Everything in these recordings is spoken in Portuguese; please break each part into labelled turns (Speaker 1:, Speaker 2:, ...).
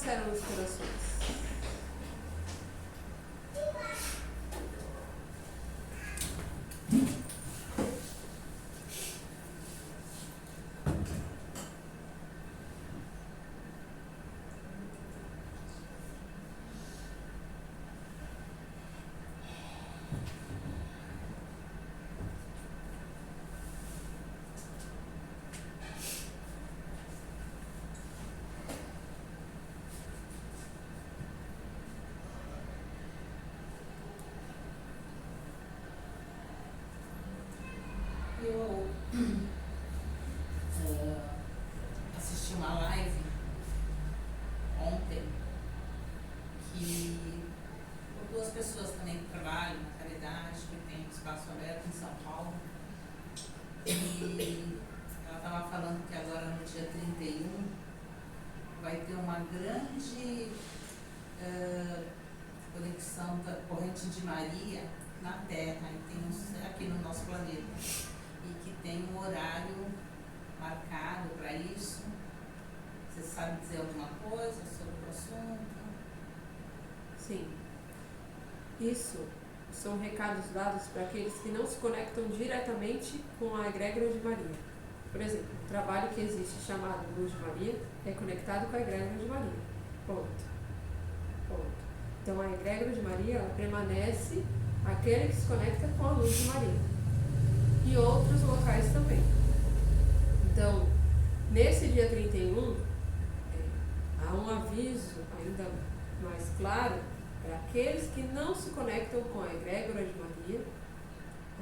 Speaker 1: eram os corações?
Speaker 2: Eu assisti uma live ontem que por duas pessoas também que trabalham na caridade, que tem um espaço aberto em São Paulo. E ela estava falando que agora no dia 31 vai ter uma grande conexão da corrente de Maria na Terra, e tem aqui no nosso planeta. E que tem um horário marcado para isso. Você sabe dizer alguma coisa sobre o assunto?
Speaker 1: Sim. Isso são recados dados para aqueles que não se conectam diretamente com a egrégora de Maria. Por exemplo, o trabalho que existe chamado Luz de Maria é conectado com a egrégora de Maria. Ponto. Então a egrégora de Maria, ela permanece aquele que se conecta com a Luz de Maria. E outros locais também. Então, nesse dia 31, há um aviso ainda mais claro para aqueles que não se conectam com a egrégora de Maria.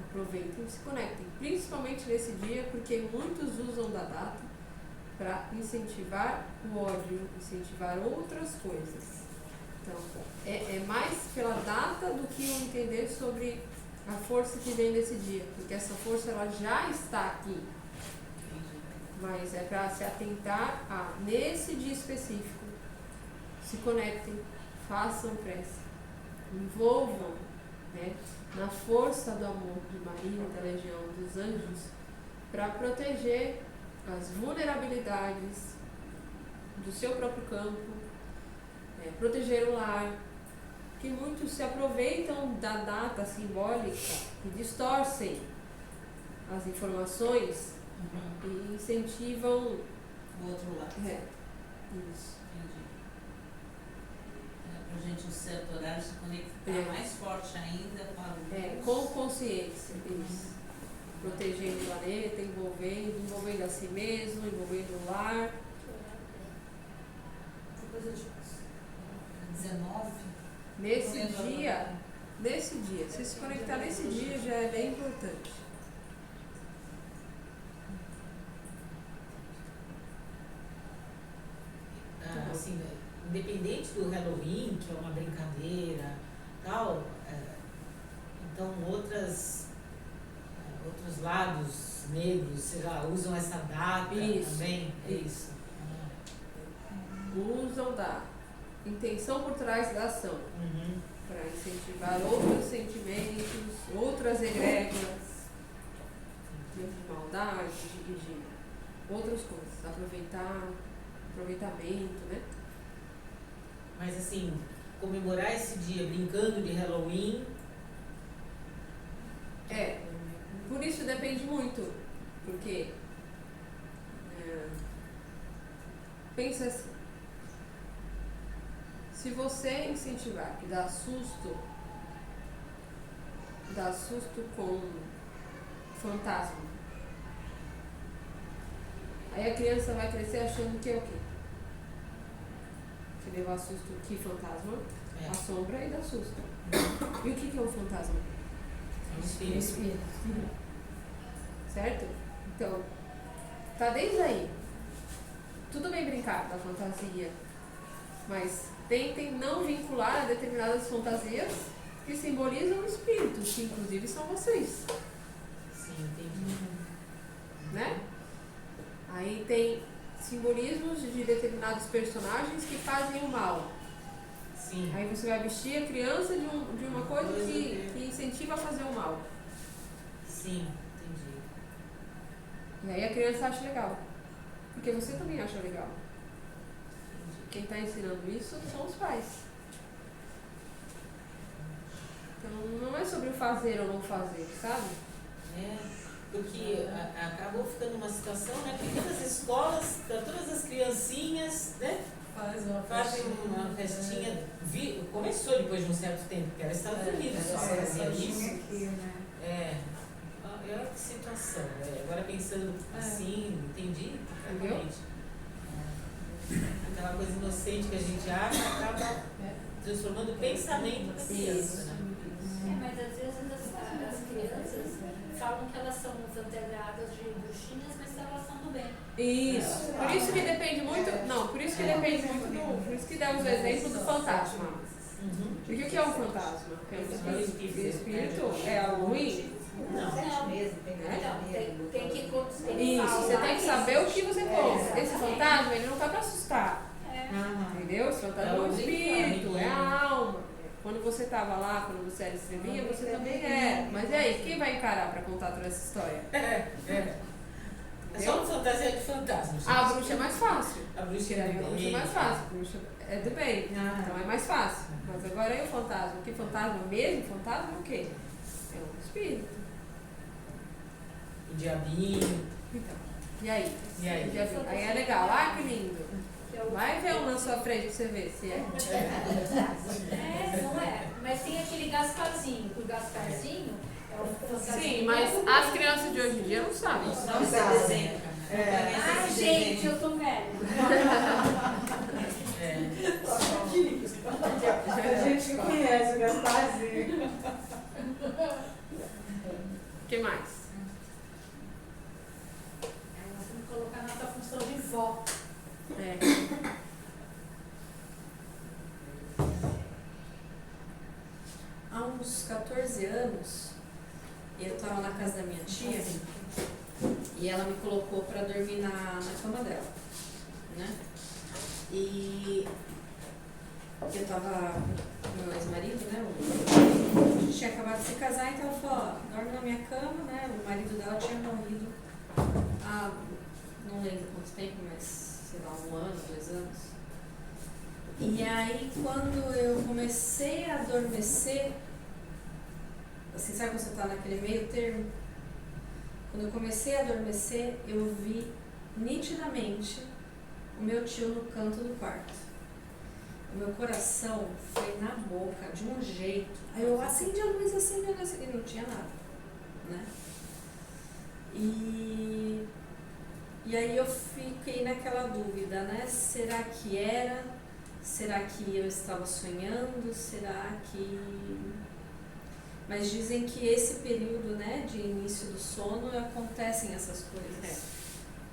Speaker 1: Aproveitem e se conectem, principalmente nesse dia, porque muitos usam da data para incentivar o ódio, incentivar outras coisas. Então, é mais pela data do que o entender sobre a força que vem desse dia, porque essa força ela já está aqui, mas é para se atentar a, nesse dia específico, se conectem, façam prece, envolvam, né, na força do amor de Maria, da Legião dos Anjos, para proteger as vulnerabilidades do seu próprio campo, proteger o lar, que muitos se aproveitam da data simbólica e distorcem as informações e incentivam
Speaker 2: o outro lado.
Speaker 1: Isso.
Speaker 2: Entendi. Para a gente, um certo horário, se conectar mais forte ainda com
Speaker 1: com consciência, isso. Protegendo o planeta, envolvendo a si mesmo, envolvendo o lar.
Speaker 2: Depois eu te passo. 19.
Speaker 1: Nesse dia, se conectar nesse dia já é bem importante.
Speaker 3: Assim, independente do Halloween, que é uma brincadeira, tal, então outros lados negros, sei lá, usam essa data também?
Speaker 1: Isso. Usam da intenção por trás da ação. Para incentivar outros sentimentos, outras egrégoras de maldade, de outras coisas, aproveitamento, né?
Speaker 3: Mas assim, comemorar esse dia brincando de Halloween...
Speaker 1: Por isso depende muito, porque pensa assim, se você incentivar que dá susto com fantasma, aí a criança vai crescer achando que é o quê? Que levar susto, que fantasma assombra e dá susto. E o que é um fantasma?
Speaker 3: É um espírito.
Speaker 1: Certo? Então, tá desde aí. Tudo bem brincar da fantasia, mas tentem não vincular a determinadas fantasias que simbolizam espíritos, que inclusive são vocês.
Speaker 3: Sim, entendi.
Speaker 1: Né? Aí tem simbolismos de determinados personagens que fazem o mal.
Speaker 3: Sim.
Speaker 1: Aí você vai vestir a criança de uma coisa que incentiva a fazer o mal.
Speaker 3: Sim, entendi.
Speaker 1: E aí a criança acha legal. Porque você também acha legal.
Speaker 3: Entendi.
Speaker 1: quem está ensinando isso são os pais. Então não é sobre o fazer ou não fazer, sabe?
Speaker 3: Porque acabou ficando uma situação, né? Que todas as escolas, para todas as criancinhas, né? Fazem uma festinha. Começou depois de um certo tempo, porque era Estados Unidos só fazia isso. Olha que situação, né? Agora pensando assim, entendi perfeitamente. Aquela coisa inocente que a gente acha acaba transformando o pensamento da criança, né?
Speaker 4: Mas às vezes as crianças falam que elas são fantasiadas de bruxinhas, mas elas são do bem.
Speaker 1: Isso. Por isso que depende muito. Não, por isso que depende muito do. Por isso que damos o exemplo do fantasma. Porque o que é um fantasma? É um espírito. O espírito é algo ruim?
Speaker 4: Não. Tem que
Speaker 1: isso, você tem que saber o que você compra. Esse fantasma, ele não tá pra assustar. Entendeu? Esse fantasma é o espírito, é a alma. Quando você estava lá, quando você era estrelinha, você também era. Mas e aí, quem vai encarar para contar toda essa história?
Speaker 3: É só uma fantasia de fantasma.
Speaker 1: A bruxa é mais fácil.
Speaker 3: A bruxa é
Speaker 1: mais fácil. A bruxa é do bem. Então é mais fácil. Mas agora e o fantasma? Que fantasma mesmo? Fantasma é o quê? É um espírito.
Speaker 3: O diabinho.
Speaker 1: Então, e aí?
Speaker 3: Aí?
Speaker 1: Aí é legal. Ah, que lindo. Vai ver um na sua frente pra você ver se é.
Speaker 4: Não é. Mas tem aquele Gasparzinho. O Gasparzinho é o fantasma.
Speaker 1: Sim, mas as crianças de hoje em dia não sabem.
Speaker 2: Não se desenha.
Speaker 4: Ai, gente, eu tô velha.
Speaker 5: A gente conhece o Gasparzinho.
Speaker 1: O que mais?
Speaker 4: Nós temos que colocar nossa função de vó.
Speaker 6: Há uns 14 anos, eu estava na casa da minha tia e ela me colocou para dormir na cama dela, né? E eu estava com meu ex-marido, né? A gente tinha acabado de se casar, então ela falou, ó, dorme na minha cama, né? O marido dela tinha morrido há, não lembro quanto tempo, mas sei lá, 1 ano, 2 anos. E aí, quando eu comecei a adormecer, assim, sabe quando você está naquele meio termo? Quando eu comecei a adormecer, eu vi nitidamente o meu tio no canto do quarto. O meu coração foi na boca, de um jeito. Aí eu acendi a luz, e não tinha nada, né? E aí eu fiquei naquela dúvida, né? Será que era? Será que eu estava sonhando? Será que... Mas dizem que esse período, né, de início do sono, acontecem essas coisas.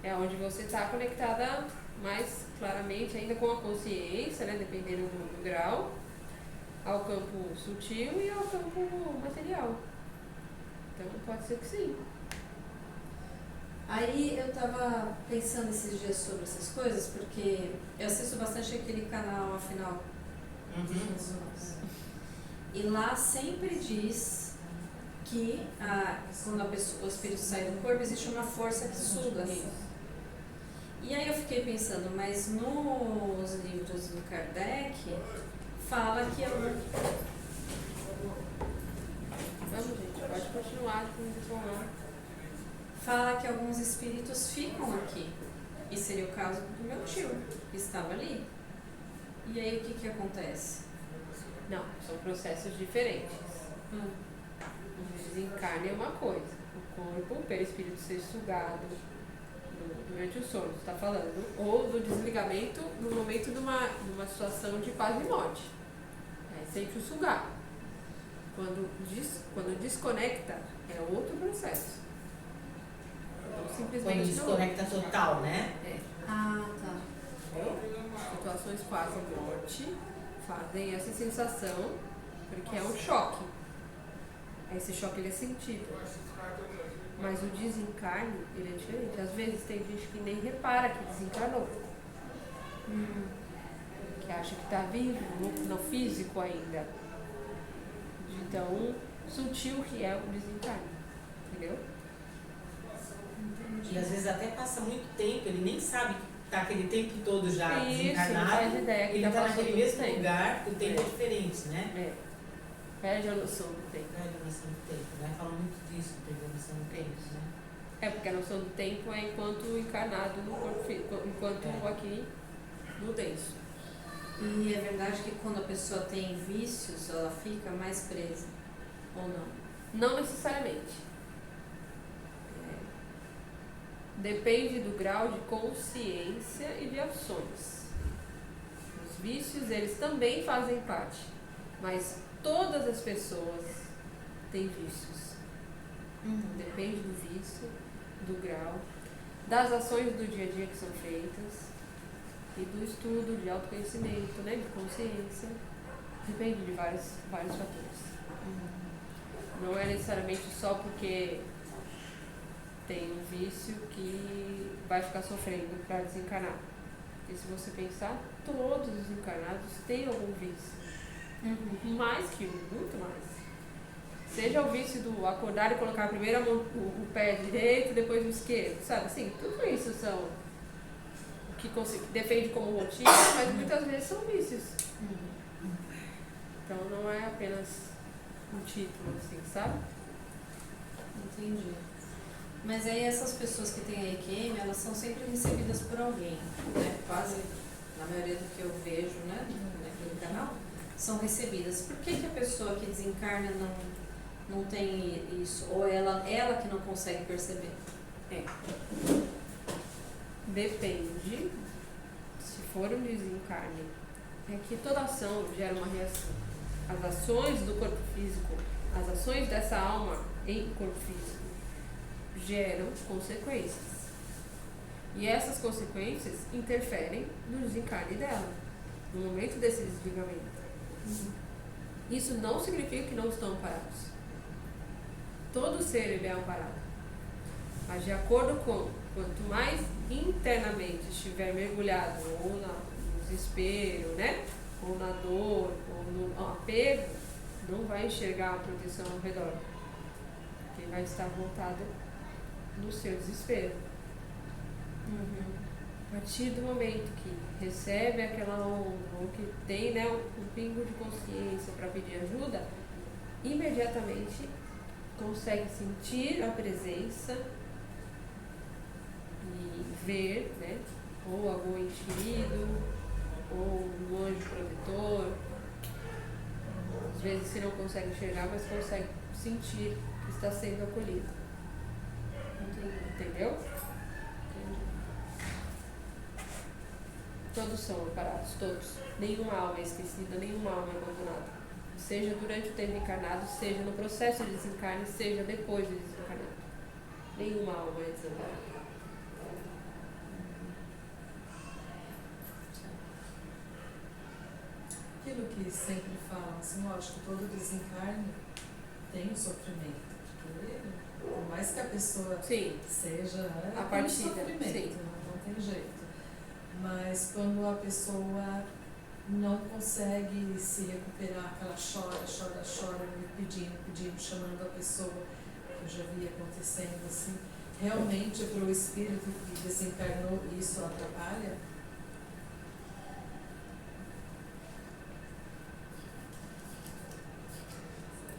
Speaker 1: É onde você está conectada mais claramente, ainda com a consciência, né, dependendo do grau, ao campo sutil e ao campo material. Então pode ser que sim.
Speaker 6: Aí eu tava pensando esses dias sobre essas coisas, porque eu assisto bastante aquele canal Afinal de Jesus. E lá sempre diz que quando o espírito sai do corpo, existe uma força que suga. E aí eu fiquei pensando, mas nos livros do Kardec, fala que
Speaker 1: Vamos, gente, pode continuar com
Speaker 6: fala que alguns espíritos ficam aqui. E seria o caso do meu tio, que estava ali. E aí o que acontece?
Speaker 1: Não, são processos diferentes. O desencarne é uma coisa. O corpo, pelo espírito ser sugado durante o sono, você está falando, ou do desligamento no momento de uma situação de quase morte. É sempre o sugar. Quando desconecta, é outro processo. Então, simplesmente
Speaker 3: quando desconecta total, né?
Speaker 6: Ah, tá.
Speaker 1: Situações quase morte fazem essa sensação, porque é um choque. Esse choque ele é sentido. Mas o desencarne, ele é diferente. Às vezes tem gente que nem repara que desencarnou. Que acha que está vivo, no físico ainda. De tão sutil que é o desencarne. Entendeu?
Speaker 3: E às vezes até passa muito tempo, ele nem sabe tá aquele tempo todo já
Speaker 1: Isso,
Speaker 3: desencarnado,
Speaker 1: faz ideia que
Speaker 3: ele
Speaker 1: já
Speaker 3: tá
Speaker 1: passou
Speaker 3: naquele
Speaker 1: do
Speaker 3: mesmo
Speaker 1: tempo.
Speaker 3: lugar, o tempo é
Speaker 1: É.
Speaker 3: diferente, né?
Speaker 1: É. Perde a noção do tempo.
Speaker 3: Perde a noção do tempo, né? Fala muito disso, perder a noção do tempo, né?
Speaker 1: É, porque a noção do tempo é enquanto encarnado no corpo físico, enquanto aqui no denso.
Speaker 6: E é verdade que quando a pessoa tem vícios, ela fica mais presa, ou não?
Speaker 1: Não necessariamente. Depende do grau de consciência e de ações. Os vícios, eles também fazem parte, mas todas as pessoas têm vícios. Depende do vício, do grau, das ações do dia a dia que são feitas e do estudo de autoconhecimento, né, de consciência. Depende de vários fatores. Não é necessariamente só porque tem um vício que vai ficar sofrendo para desencarnar. Porque se você pensar, todos os encarnados têm algum vício. Mais que um, muito mais. Seja o vício do acordar e colocar primeiro a mão, o pé direito, depois o esquerdo, sabe? Assim, tudo isso são o que defende como rotina, mas muitas vezes são vícios. Então não é apenas um título, assim, sabe?
Speaker 6: Entendi. Mas aí essas pessoas que têm a EQM, elas são sempre recebidas por alguém, né? Quase, na maioria do que eu vejo, né, naquele canal, são recebidas. Por que a pessoa que desencarna não tem isso? Ou ela que não consegue perceber?
Speaker 1: Depende, se for um desencarne, é que toda ação gera uma reação. As ações do corpo físico, as ações dessa alma em corpo físico, geram consequências. E essas consequências interferem no desencarne dela, no momento desse desligamento. Isso não significa que não estão amparados. Todo ser ele é amparado. Mas de acordo com quanto mais internamente estiver mergulhado ou no desespero, né? Ou na dor, ou no apego, não vai enxergar a proteção ao redor. Porque vai estar voltado no seu desespero. A partir do momento que recebe aquela onda, ou que tem, né, um pingo de consciência para pedir ajuda, imediatamente consegue sentir a presença e ver, né, ou algum ente querido, ou um anjo protetor. Às vezes se não consegue enxergar, mas consegue sentir que está sendo acolhido. Entendeu? Entendi. Todos são amparados, todos. Nenhuma alma é esquecida, nenhuma alma é abandonada. Seja durante o tempo encarnado, seja no processo de desencarne, seja depois de desencarnado. Nenhuma alma é desamparada.
Speaker 5: Aquilo que sempre falam, assim, lógico, todo desencarne tem um sofrimento. Porque, por mais que a pessoa
Speaker 1: Sim,
Speaker 5: seja,
Speaker 1: a
Speaker 5: tem um
Speaker 1: partida,
Speaker 5: sofrimento,
Speaker 1: sim.
Speaker 5: não tem jeito. Mas quando a pessoa não consegue se recuperar, que ela chora, pedindo, chamando a pessoa, que eu já vi acontecendo assim, realmente para o espírito que desencarnou isso atrapalha?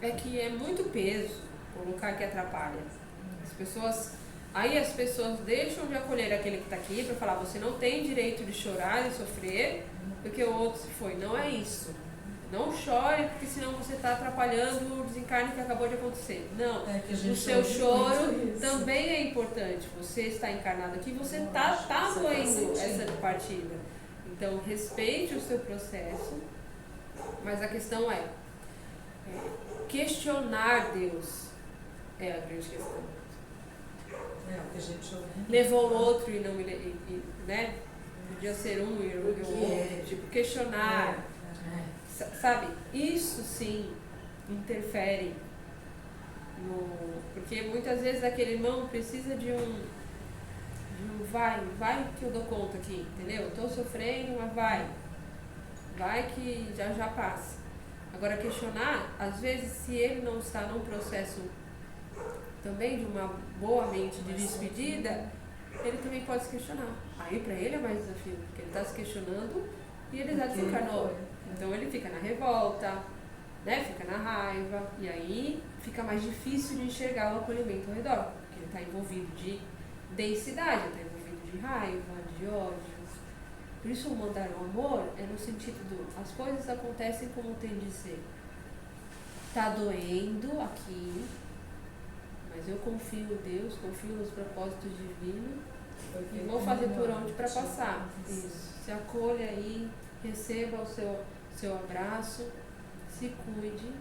Speaker 1: É que é muito peso colocar que atrapalha. Aí as pessoas deixam de acolher aquele que está aqui para falar, você não tem direito de chorar e sofrer porque o outro se foi. Não é isso. Não chore porque senão você está atrapalhando o desencarne que acabou de acontecer. Não. O seu choro também é importante. Você está encarnado aqui, você está doendo essa partida. Então respeite o seu processo, mas a questão é questionar Deus é a grande questão.
Speaker 5: É o que a gente ouve.
Speaker 1: Levou o outro e não me né? Podia ser um e o outro. Tipo, questionar. Sabe? Isso sim interfere porque muitas vezes aquele irmão precisa de um vai que eu dou conta aqui, entendeu? Estou sofrendo, mas vai que já passa. Agora, questionar, às vezes, se ele não está num processo também de uma boa mente de despedida, ele também pode se questionar. Aí para ele é mais desafio, porque ele está se questionando e ele já desencarnou. Então ele fica na revolta, né? Fica na raiva, e aí fica mais difícil de enxergar o acolhimento ao redor, porque ele está envolvido de densidade, está envolvido de raiva, de ódio. Por isso o mandar o amor é no sentido do as coisas acontecem como tem de ser. Tá doendo aqui, mas eu confio em Deus, confio nos propósitos divinos e vou fazer por onde para passar. Isso. Se acolha aí, receba o seu abraço, se cuide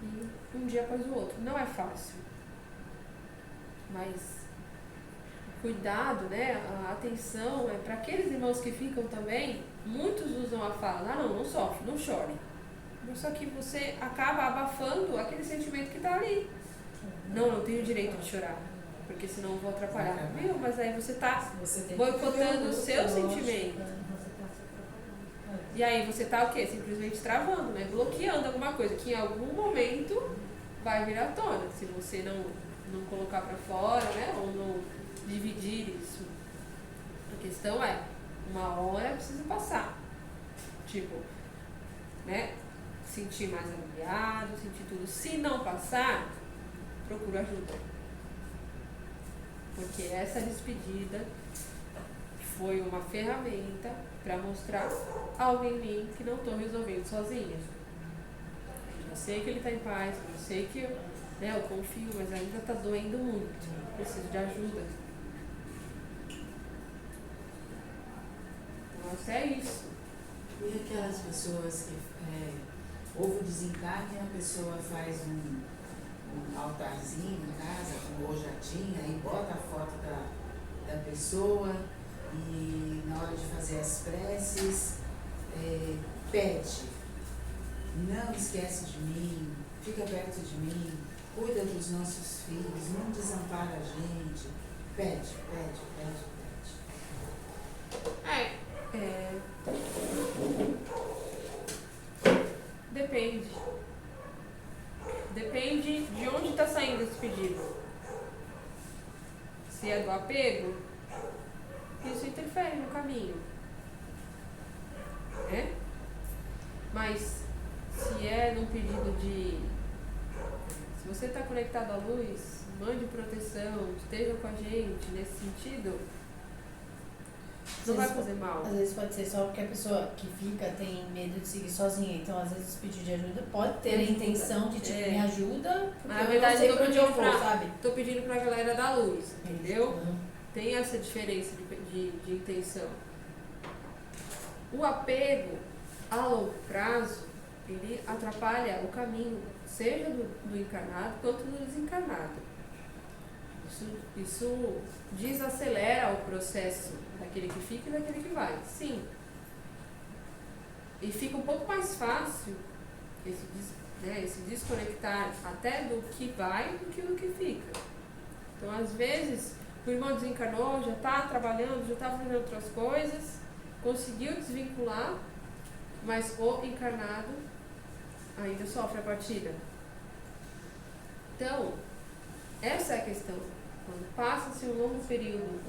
Speaker 1: e um dia após o outro. Não é fácil, mas cuidado, né? A atenção é para aqueles irmãos que ficam também. Muitos usam a fala, não sofre, não chore. Só que você acaba abafando aquele sentimento que está ali. Não tenho direito de chorar, porque senão eu vou atrapalhar. Viu? Mas aí você está boicotando o seu sentimento. E aí você está o quê? Simplesmente travando, né? Bloqueando alguma coisa que em algum momento vai vir à tona. Se você não colocar para fora, né? Ou não dividir isso. A questão é, uma hora precisa passar. Tipo, né? Sentir mais aliviado, sentir tudo. Se não passar, procura ajuda. Porque essa despedida foi uma ferramenta para mostrar algo em mim que não estou resolvendo sozinha. Eu sei que ele está em paz, eu sei que eu confio, mas ainda está doendo muito. Preciso de ajuda. Nossa, é isso.
Speaker 7: E aquelas pessoas que houve o desencarne, a pessoa faz um altarzinho em casa, ou já tinha, e bota a foto da pessoa e na hora de fazer as preces, pede, não esquece de mim, fica perto de mim, cuida dos nossos filhos, não desampara a gente, pede.
Speaker 1: Depende de onde está saindo esse pedido. Se é do apego, isso interfere no caminho. Mas se é num pedido de... Se você está conectado à luz, mande proteção, esteja com a gente nesse sentido, não vai fazer mal.
Speaker 8: Às vezes pode ser só porque a pessoa que fica tem medo de seguir sozinha. Então, às vezes, pedir de ajuda pode ter a intenção de tipo, me ajuda, porque
Speaker 1: na verdade,
Speaker 8: eu não sei pra onde eu vou, sabe?
Speaker 1: Tô pedindo pra galera da luz, entendeu?
Speaker 8: Uhum.
Speaker 1: Tem essa diferença de intenção. O apego a longo prazo, ele atrapalha o caminho, seja do encarnado quanto do desencarnado. Isso desacelera o processo daquele que fica e daquele que vai. Sim. E fica um pouco mais fácil esse desconectar até do que vai do que do que fica. Então, às vezes, o irmão desencarnou, já está trabalhando, já está fazendo outras coisas, conseguiu desvincular, mas o encarnado ainda sofre a partida. Então, essa é a questão. Quando passa-se um longo período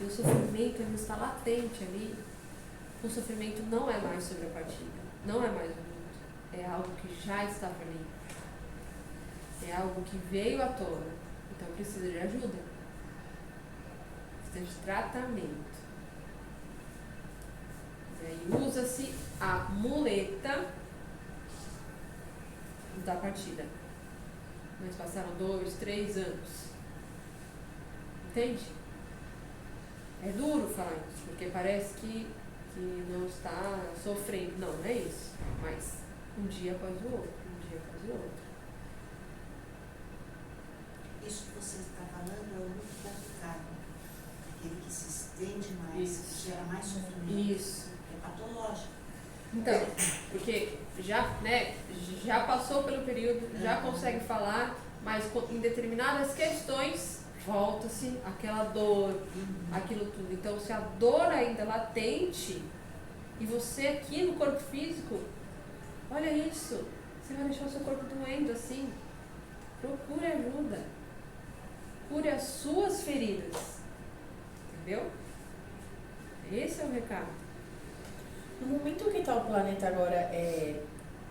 Speaker 1: e o sofrimento ainda está latente ali, o sofrimento não é mais sobre a partida, não é mais um luto, é algo que já estava ali, é algo que veio à tona, então precisa de ajuda, precisa de tratamento. E aí usa-se a muleta da partida. Mas passaram 2, 3 anos. Entende? É duro falar isso, porque parece que não está sofrendo. Não é isso. Mas um dia após o outro,
Speaker 7: Isso que você está falando é o luto da karma. Aquele que se estende mais,
Speaker 1: isso.
Speaker 7: Gera mais sofrimento.
Speaker 1: Isso.
Speaker 7: É patológico.
Speaker 1: Então, porque já passou pelo período, já consegue falar, mas em determinadas questões volta-se aquela dor, aquilo tudo. Então, se a dor ainda é latente e você aqui no corpo físico, olha isso, você vai deixar o seu corpo doendo assim, procure ajuda. cure as suas feridas. Entendeu? Esse é o recado.
Speaker 8: No momento que está o planeta agora,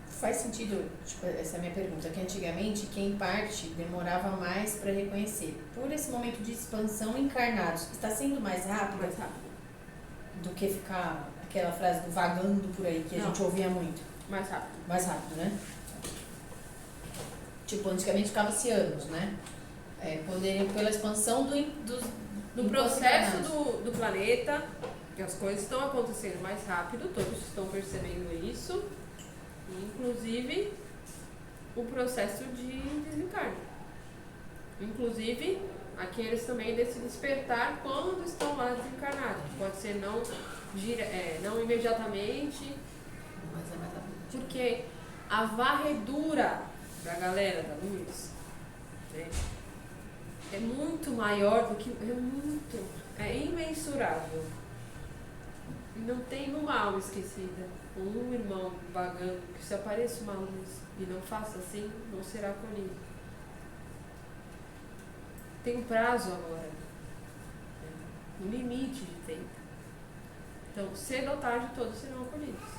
Speaker 8: faz sentido, tipo, essa é a minha pergunta, que antigamente quem parte demorava mais para reconhecer. Por esse momento de expansão encarnados, está sendo mais rápido, do que ficar aquela frase do vagando por aí, que a gente ouvia muito?
Speaker 1: Mais rápido.
Speaker 8: Mais rápido, né? Tipo, antigamente ficava-se anos, né? Pela expansão
Speaker 1: No processo do planeta, que as coisas estão acontecendo mais rápido, todos estão percebendo isso, inclusive o processo de desencarne. Inclusive aqueles também desse despertar quando estão lá desencarnados. Pode ser não imediatamente,
Speaker 8: Mas é mais rápido.
Speaker 1: porque a varredura da galera da luz, né, é muito maior do que. É imensurável. E não tem uma alma esquecida, um irmão vagando, que se apareça uma luz e não faça assim, não será acolhido. Tem um prazo agora, né, um limite de tempo. Então, cedo ou tarde, todos serão acolhidos.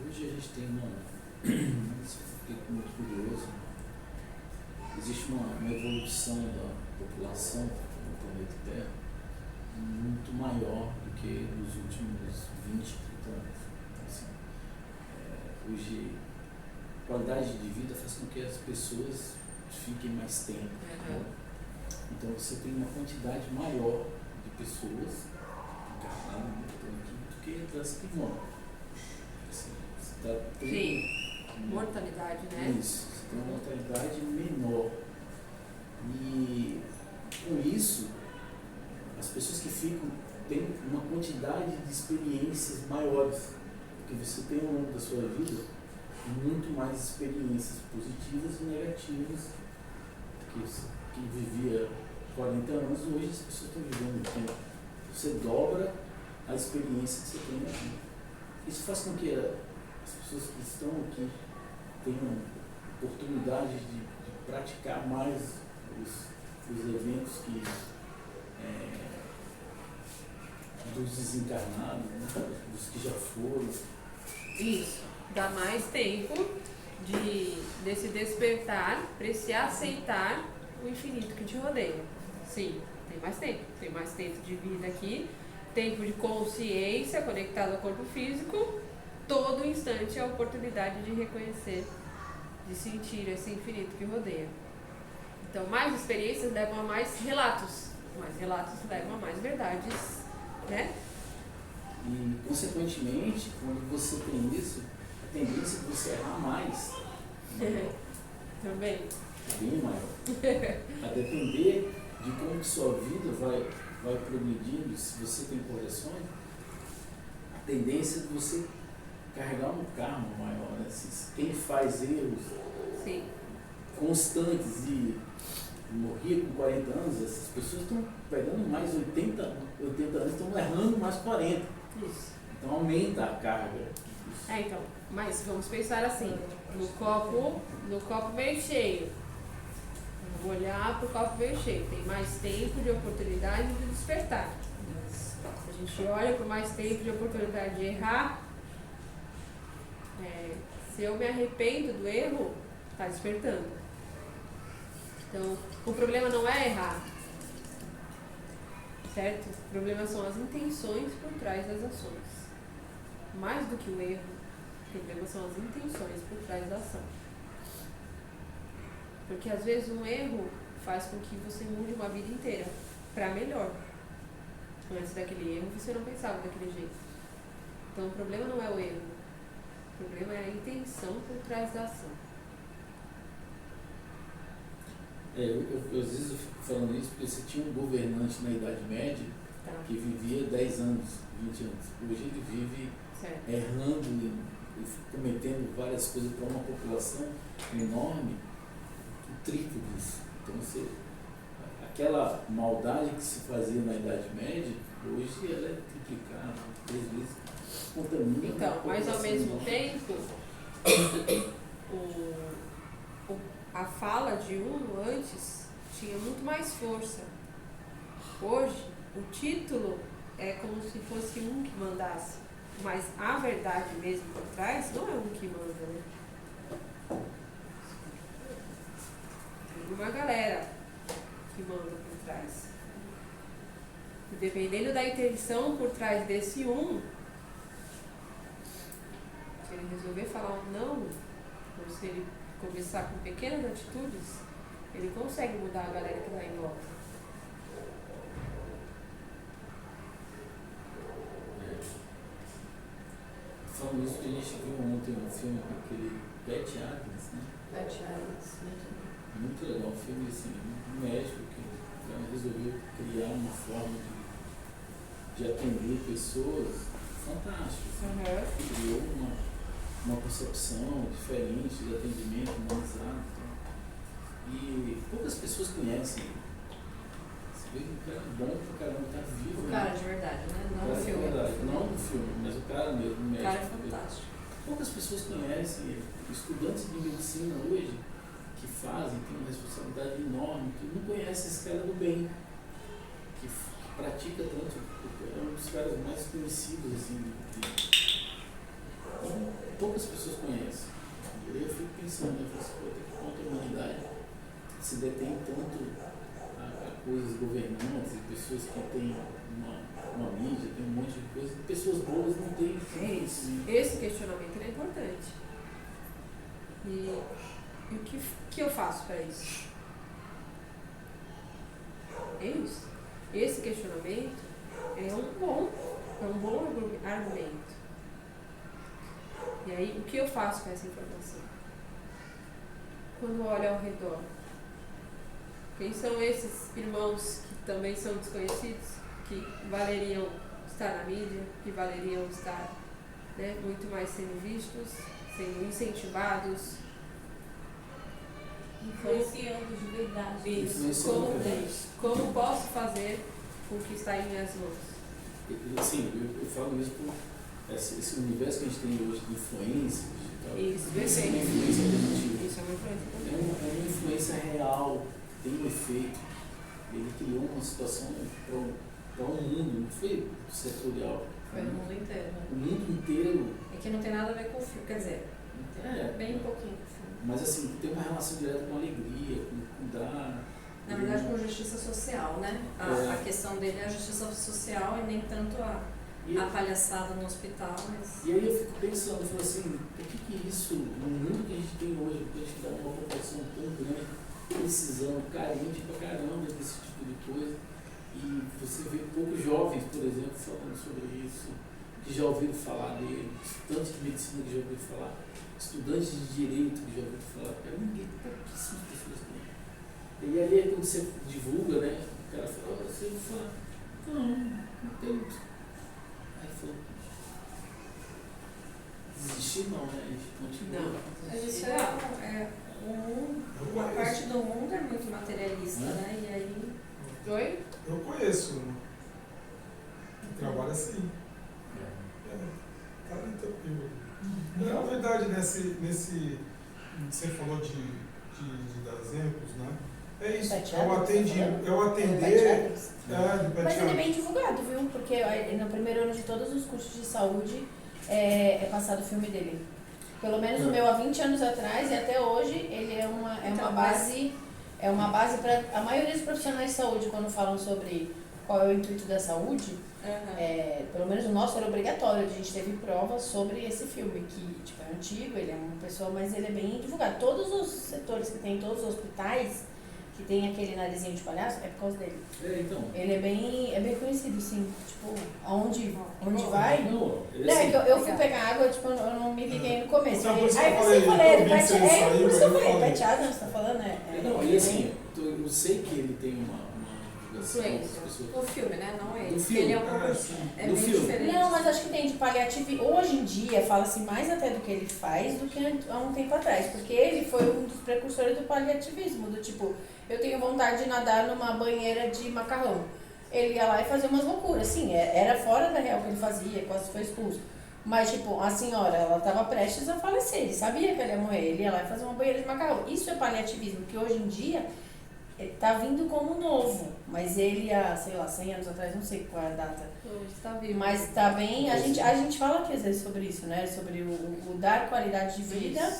Speaker 9: Hoje a gente tem fiquei muito curioso, existe uma evolução da população no planeta Terra muito maior do que nos últimos 20, 30 anos. Então, assim, hoje, a qualidade de vida faz com que as pessoas fiquem mais tempo. Né? Então você tem uma quantidade maior de pessoas encarnadas do que das que moram.
Speaker 1: Sim, mortalidade, né?
Speaker 9: Isso, você tem uma mortalidade menor. E com isso, as pessoas que ficam têm uma quantidade de experiências maiores. Porque você tem ao longo da sua vida muito mais experiências positivas e negativas. Porque quem vivia 40 anos, hoje as pessoas estão vivendo muito tempo. Você dobra a experiência que você tem aqui. Isso faz com que as pessoas que estão aqui tenham oportunidade de praticar mais os eventos dos desencarnados, né? Dos que já foram.
Speaker 1: Isso, dá mais tempo desse despertar para se aceitar o infinito que te rodeia. Sim, tem mais tempo de vida aqui, tempo de consciência conectado ao corpo físico. Todo instante é a oportunidade de reconhecer, de sentir esse infinito que rodeia. Então, mais experiências levam a mais relatos levam a mais verdades, né?
Speaker 9: E, consequentemente, quando você tem isso, a tendência de você errar mais
Speaker 1: Também.
Speaker 9: é bem maior. A depender de como que sua vida vai progredindo, se você tem correções, a tendência de você carregar um karma maior, né? Quem faz erros constantes e morria com 40 anos, essas pessoas estão pegando mais 80 anos, estão errando mais 40.
Speaker 1: Isso.
Speaker 9: Então aumenta a carga.
Speaker 1: Então, mas vamos pensar assim, no copo meio cheio. Vamos olhar para o copo meio cheio, tem mais tempo de oportunidade de despertar. A gente olha para mais tempo de oportunidade de errar. Se eu me arrependo do erro, está despertando. Então, o problema não é errar, certo? O problema são as intenções por trás das ações. Mais do que o erro, o problema são as intenções por trás da ação. Porque às vezes um erro faz com que você mude uma vida inteira para melhor. Antes daquele erro você não pensava daquele jeito. Então o problema não é o erro. O problema é a intenção por trás da ação.
Speaker 9: Eu às vezes eu fico falando isso porque você tinha um governante na Idade Média que vivia 10 anos, 20 anos. Hoje ele vive errando e cometendo várias coisas para uma população enorme, o triplo disso. Então aquela maldade que se fazia na Idade Média, hoje ela é triplicada, 3 vezes. Contamina.
Speaker 1: Então, mas ao mesmo tempo, a fala de um antes tinha muito mais força. Hoje, o título é como se fosse um que mandasse, mas a verdade mesmo por trás não é um que manda, né? Tem uma galera que manda por trás. E dependendo da intenção por trás desse um, se ele resolver falar um não, ou se ele começar com pequenas atitudes, ele consegue mudar a galera que está em volta.
Speaker 9: Falando isso, que a gente viu ontem um filme com aquele Pat Adams, né?
Speaker 6: Pat Adams,
Speaker 9: Muito legal, um filme assim, um médico que resolveu criar uma forma de atender pessoas fantástica. Criou uma concepção diferente de atendimento humanizado. E poucas pessoas conhecem. Você vê que o cara é bom pra caramba, tá vivo.
Speaker 6: O cara de verdade, né? Não o filme.
Speaker 9: Não o filme, mas o cara mesmo, o médico.
Speaker 6: O cara é fantástico.
Speaker 9: Poucas pessoas conhecem. Estudantes de medicina hoje que fazem, tem uma responsabilidade enorme, que não conhece esse cara do bem, que pratica tanto, é um dos caras mais conhecidos, assim, então, poucas pessoas conhecem. E aí eu fico pensando, eu falo assim, pô, até que ponto a humanidade se detém tanto a coisas governantes, e pessoas que têm uma mídia, tem um monte de coisa, e pessoas boas não têm.
Speaker 1: É isso. Esse questionamento é importante. E o que eu faço para isso? É isso. Esse questionamento é um bom argumento. E aí, o que eu faço com essa informação? Quando olho ao redor, quem são esses irmãos que também são desconhecidos, que valeriam estar na mídia, que valeriam estar, né, muito mais sendo vistos, sendo incentivados,
Speaker 4: influenciando de verdade.
Speaker 1: Isso. Como posso fazer com o que está em minhas mãos?
Speaker 9: Sim, eu falo isso por esse universo que a gente tem hoje de influência digital.
Speaker 1: Isso
Speaker 9: é uma influência positiva.
Speaker 1: Isso é uma influência positiva.
Speaker 9: É uma influência real, tem um efeito. Ele criou uma situação para um mundo, não foi setorial.
Speaker 6: Foi no mundo inteiro. Né?
Speaker 9: O mundo inteiro.
Speaker 6: É que não tem nada a ver com o filme, quer dizer, bem pouquinho com o filme.
Speaker 9: Mas assim, tem uma relação direta com alegria, com dar.
Speaker 6: Na verdade, com justiça social, né? A questão dele é a justiça social e nem tanto a palhaçada no hospital. Mas...
Speaker 9: E aí eu fico pensando, eu falo assim, por que isso, no mundo que a gente tem hoje, que a gente dá uma proporção tão grande, precisando, carente pra caramba desse tipo de coisa, e você vê poucos jovens, por exemplo, falando sobre isso, que já ouviram falar dele, estudantes de medicina que já ouviram falar, estudantes de direito que já ouviram falar, ninguém, pouquíssimas pessoas têm. E aí quando você divulga, né, o cara fala, você vai falar, não tem. Aí falou, desistir não, né? A gente continua.
Speaker 6: Mas isso uma parte do mundo é muito materialista, né? E aí.
Speaker 1: Oi?
Speaker 10: Eu conheço um que trabalha assim. Tá tranquilo. Na verdade, nesse você falou de dar exemplos, né? É isso. Eu atender.
Speaker 8: Mas ele é bem divulgado, viu? Porque no primeiro ano de todos os cursos de saúde é passado o filme dele. Pelo menos o meu há 20 anos atrás e até hoje ele é uma base para a maioria dos profissionais de saúde quando falam sobre qual é o intuito da saúde. Pelo menos o nosso era obrigatório, a gente teve provas sobre esse filme, que tipo, é antigo, ele é uma pessoa, mas ele é bem divulgado. Todos os setores que tem, todos os hospitais que tem aquele narizinho de palhaço, é por causa dele.
Speaker 9: Então.
Speaker 8: Ele é bem conhecido, sim. Tipo, aonde vai.
Speaker 9: Não,
Speaker 8: É que eu fui pegar água, tipo, eu não me liguei no começo. Aí você
Speaker 10: falei,
Speaker 8: falei, por isso que eu falei, Pat Adams, você tá falando, né?
Speaker 9: Não, e assim, eu sei que ele tem uma
Speaker 6: influência. O filme, né? Não ele.
Speaker 9: Do filme.
Speaker 6: Ele é um pouco bem diferente.
Speaker 8: Não, mas acho que tem de paliativo. Hoje em dia, fala-se mais até do que ele faz do que há um tempo atrás. Porque ele foi um dos precursores do paliativismo, do tipo, eu tenho vontade de nadar numa banheira de macarrão. Ele ia lá e fazia umas loucuras. Sim, era fora da real que ele fazia, quase foi expulso. Mas, tipo, a senhora, ela estava prestes a falecer, ele sabia que ela ia morrer, ele ia lá e fazer uma banheira de macarrão. Isso é paliativismo, que hoje em dia tá vindo como novo, mas ele há, sei lá, 100 anos atrás, não sei qual é a data.
Speaker 1: Está vivo.
Speaker 8: Mas tá bem, a gente fala aqui às vezes sobre isso, né? Sobre o dar qualidade de vida,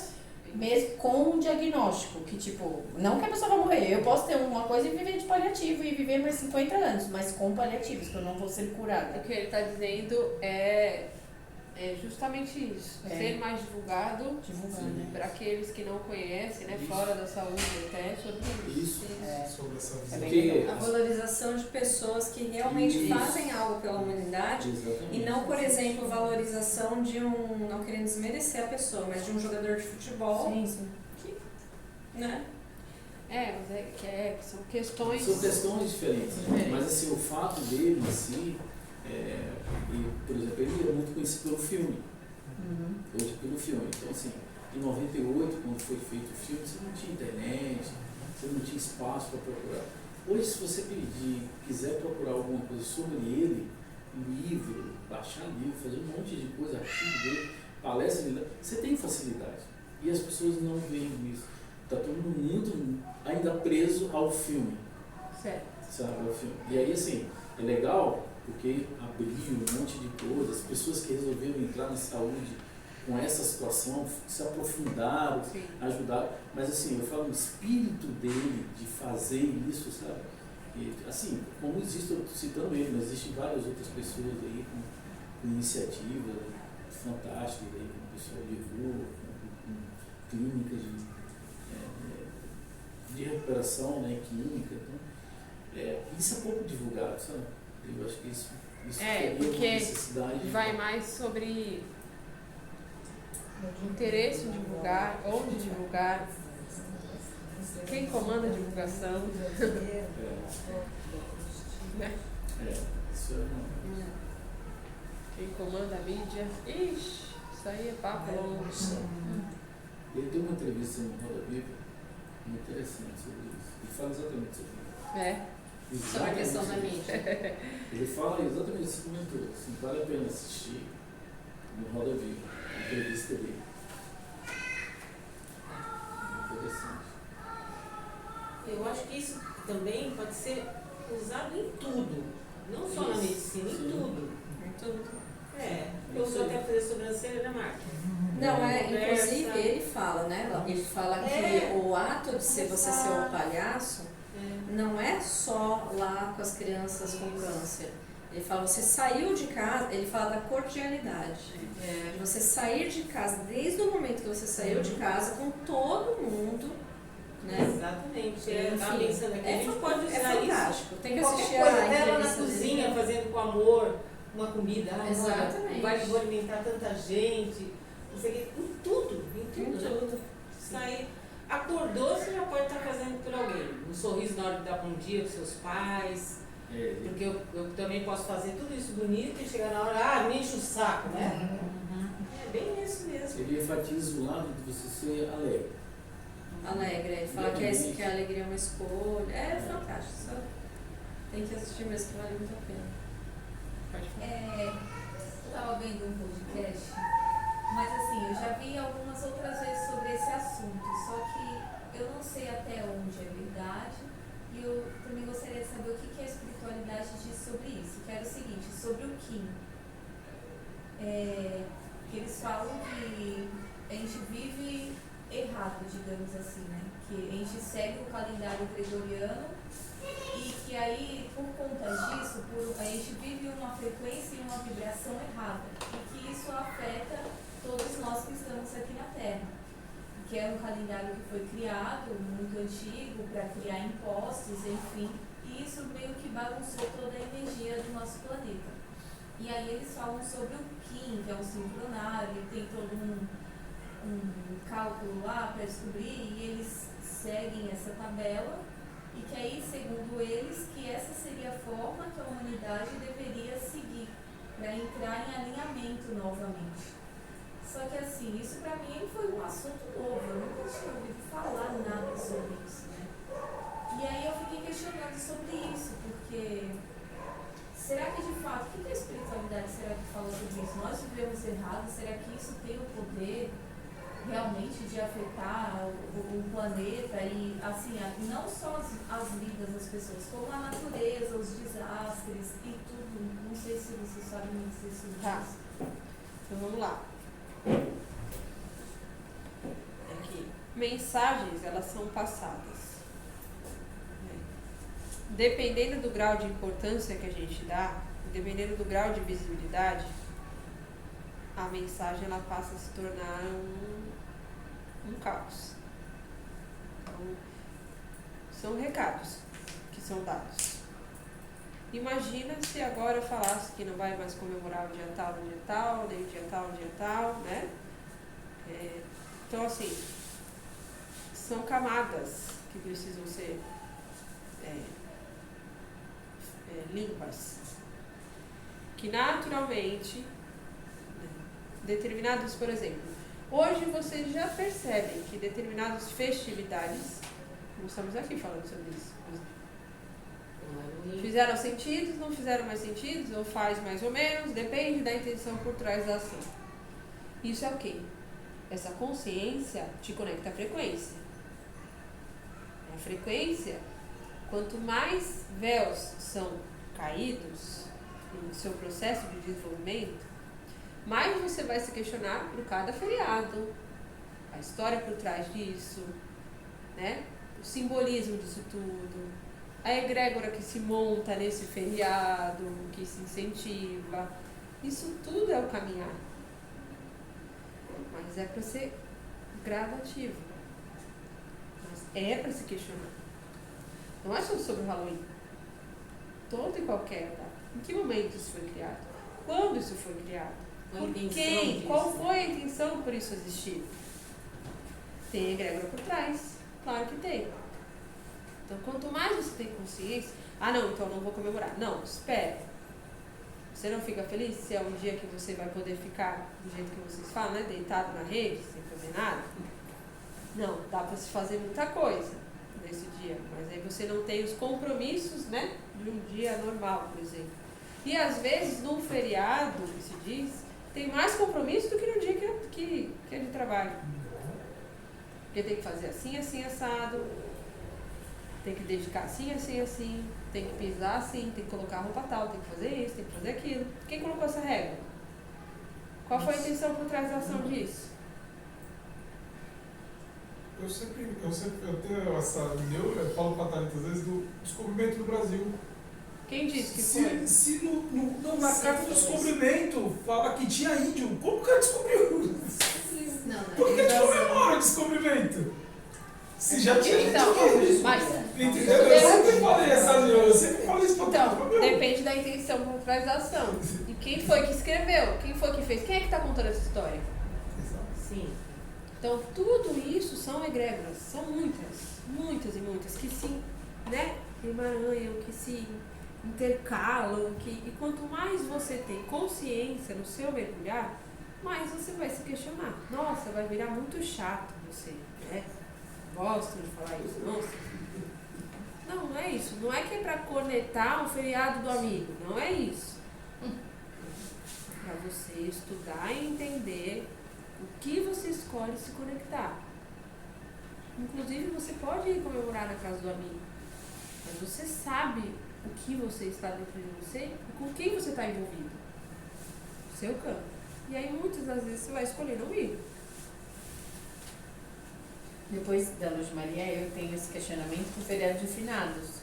Speaker 8: mesmo com um diagnóstico, que tipo, não que a pessoa vai morrer, eu posso ter uma coisa e viver de paliativo e viver mais 50 anos, mas com paliativos, que eu não vou ser curada.
Speaker 1: O que ele está dizendo é justamente isso, ser mais divulgado,
Speaker 8: né?
Speaker 1: para aqueles que não conhecem, né, fora da saúde até, sobre isso.
Speaker 10: Sobre essa visão.
Speaker 9: Porque
Speaker 6: A valorização de pessoas que realmente fazem algo pela humanidade e não, por exemplo, valorização de não querendo desmerecer a pessoa, mas de um jogador de futebol.
Speaker 8: Sim.
Speaker 6: Né?
Speaker 1: Mas são questões...
Speaker 9: São questões diferentes, né? Mas assim, o fato dele, assim, por exemplo, ele é muito conhecido pelo filme. Hoje pelo filme. Então, assim, em 98, quando foi feito o filme, você não tinha internet, você não tinha espaço para procurar. Hoje, se você quiser procurar alguma coisa sobre ele, livro, baixar livro, fazer um monte de coisa, artigo dele, palestra dele, você tem facilidade. E as pessoas não veem isso. Está todo mundo muito ainda preso ao filme.
Speaker 1: Certo.
Speaker 9: Sabe, ao filme. E aí, assim, é legal porque abriu um monte de coisas, pessoas que resolveram entrar na saúde com essa situação, se aprofundaram, ajudaram, mas assim, eu falo o espírito dele de fazer isso, sabe? E, assim, como existe, eu estou citando ele, mas existem várias outras pessoas aí com iniciativas fantásticas aí, com o pessoal de rua, com clínicas de recuperação, né, química, então, isso é pouco divulgado, sabe? Eu acho que isso seria uma necessidade.
Speaker 1: Vai mais sobre interesse em divulgar, onde divulgar, quem comanda a divulgação.
Speaker 9: Isso
Speaker 1: Quem comanda a mídia. Ixi, isso aí é papo longe.
Speaker 9: Ele deu uma entrevista no Roda Viva muito interessante sobre isso. Ele fala exatamente sobre isso.
Speaker 6: Sobre a questão da mídia.
Speaker 9: Ele fala exatamente isso que comentou. Assim, vale a pena assistir no Roda Viva, a entrevista dele. Interessante.
Speaker 3: Eu acho que isso também pode ser usado em tudo. Não só na medicina, em tudo.
Speaker 6: Em tudo.
Speaker 3: Eu uso até fazer sobrancelha na máquina.
Speaker 6: Não, inclusive ele fala, né? Ele fala que o ato de você ser um palhaço não é só lá com as crianças com câncer. Ele fala, você saiu de casa, ele fala da cordialidade. Você sair de casa, desde o momento que você saiu de casa, com todo mundo, né?
Speaker 3: Exatamente. Tá pensando aqui, a gente pode usar
Speaker 6: fantástico.
Speaker 3: Isso.
Speaker 6: Tem que
Speaker 3: Qualquer
Speaker 6: assistir
Speaker 3: coisa
Speaker 6: a
Speaker 3: dela na
Speaker 6: entrevista
Speaker 3: cozinha,
Speaker 6: dele.
Speaker 3: fazendo com amor uma comida.
Speaker 6: Exatamente.
Speaker 3: Vou alimentar tanta gente. Não sei o quê. Em tudo. Né? Sair. Acordou, você já pode estar fazendo por alguém. Um sorriso na hora de dar bom dia para seus pais. Porque eu também posso fazer tudo isso bonito e chegar na hora, me enche o saco, né? É bem isso mesmo.
Speaker 9: Ele enfatiza o lado de você ser alegre.
Speaker 6: Alegre, ele fala que a alegria é uma escolha. É fantástico, sabe? Tem que assistir mesmo, que vale muito a pena. Pode falar.
Speaker 11: Eu estava vendo um podcast, mas assim, eu já vi algumas outras vezes sobre esse assunto, só que eu não sei até onde é verdade e eu também gostaria de saber o que a espiritualidade diz sobre isso, que era o seguinte, sobre o Kim. Que eles falam que a gente vive errado, digamos assim, né? Que a gente segue o calendário gregoriano e que aí, por conta disso, a gente vive uma frequência e uma vibração errada e que isso afeta todos nós que estamos aqui na Terra. Que é um calendário que foi criado, muito antigo, para criar impostos, enfim, e isso meio que bagunçou toda a energia do nosso planeta. E aí eles falam sobre o Kim, que é um sincronário, tem todo um cálculo lá para descobrir, e eles seguem essa tabela, e que aí, segundo eles, que essa seria a forma que a humanidade deveria seguir, para entrar em alinhamento novamente. Só que assim, isso para mim foi um assunto novo, eu nunca tinha ouvido falar nada sobre isso, né? E aí eu fiquei questionando sobre isso, porque será que de fato, o que a espiritualidade será que fala fala sobre isso. Nós vivemos errado, será que isso tem o poder realmente de afetar o planeta e, assim, não só as vidas das pessoas, como a natureza, os desastres e tudo. Não sei se vocês sabem me dizer sobre
Speaker 1: Tá.
Speaker 11: isso.
Speaker 1: Então vamos lá. Aqui. Mensagens, elas são passadas. Dependendo do grau de importância que a gente dá, dependendo do grau de visibilidade, a mensagem ela passa a se tornar um caos. Então, são recados que são dados. Imagina se agora eu falasse que não vai mais comemorar o dia tal, nem o dia tal, né? Então, assim, são camadas que precisam ser limpas. Que naturalmente, determinados, por exemplo, hoje vocês já percebem que determinadas festividades, não estamos aqui falando sobre isso, fizeram sentido, não fizeram mais sentido, ou faz mais ou menos, depende da intenção por trás da ação. Isso é o quê? Essa consciência te conecta à frequência. A frequência, quanto mais véus são caídos no seu processo de desenvolvimento, mais você vai se questionar por cada feriado, a história por trás disso, né? O simbolismo disso tudo, a egrégora que se monta nesse feriado, que se incentiva. Isso tudo é o caminhar. Mas é para ser gradativo. Mas é para se questionar. Não é só sobre o Halloween. Todo e qualquer data. Em que momento isso foi criado? Quando isso foi criado? Por quem? Qual foi a intenção por isso existir? Tem egrégora por trás. Claro que tem. Então, quanto mais você tem consciência... Ah, não, então não vou comemorar. Não, espera. Você não fica feliz se é um dia que você vai poder ficar do jeito que vocês falam, né? Deitado na rede, sem fazer nada? Não, dá para se fazer muita coisa nesse dia. Mas aí você não tem os compromissos, né? De um dia normal, por exemplo. E às vezes, num feriado, que se diz, tem mais compromisso do que no dia que é de trabalho. Porque tem que fazer assim, assim, assado. Tem que dedicar assim, assim, assim. Tem que pisar assim, tem que colocar roupa tal, tem que fazer isso, tem que fazer aquilo. Quem colocou essa regra? Qual foi a intenção por trás da ação disso?
Speaker 10: Eu tenho essa neura, eu falo para a Thalita às vezes, do descobrimento do Brasil.
Speaker 1: Quem disse que foi?
Speaker 10: Se na carta do descobrimento fala que tinha índio, como que ela descobriu? Por que a gente comemora o descobrimento? Se já tinha gente aqui. Entendeu? Eu sempre falei essa neura, eu sempre falei isso para todo mundo.
Speaker 1: Depende da intenção por trás da ação. E quem foi que escreveu? Quem foi que fez? Quem é que está contando essa história?
Speaker 3: Sim.
Speaker 1: Então, tudo isso são egrégoras. São muitas, muitas e muitas que se, né, emaranham, que se intercalam. E quanto mais você tem consciência no seu mergulhar, mais você vai se questionar. Nossa, vai virar muito chato você, né? Gosto de falar isso, nossa. Não, não é isso. Não é que é para conectar o feriado do amigo. Não é isso. É para você estudar e entender o que você escolhe se conectar. Inclusive, você pode ir comemorar na casa do amigo. Mas você sabe o que você está dentro de você e com quem você está envolvido. O seu campo. E aí, muitas das vezes, você vai escolher não ir.
Speaker 8: Depois da Luz de Maria, eu tenho esse questionamento com o feriado de finados.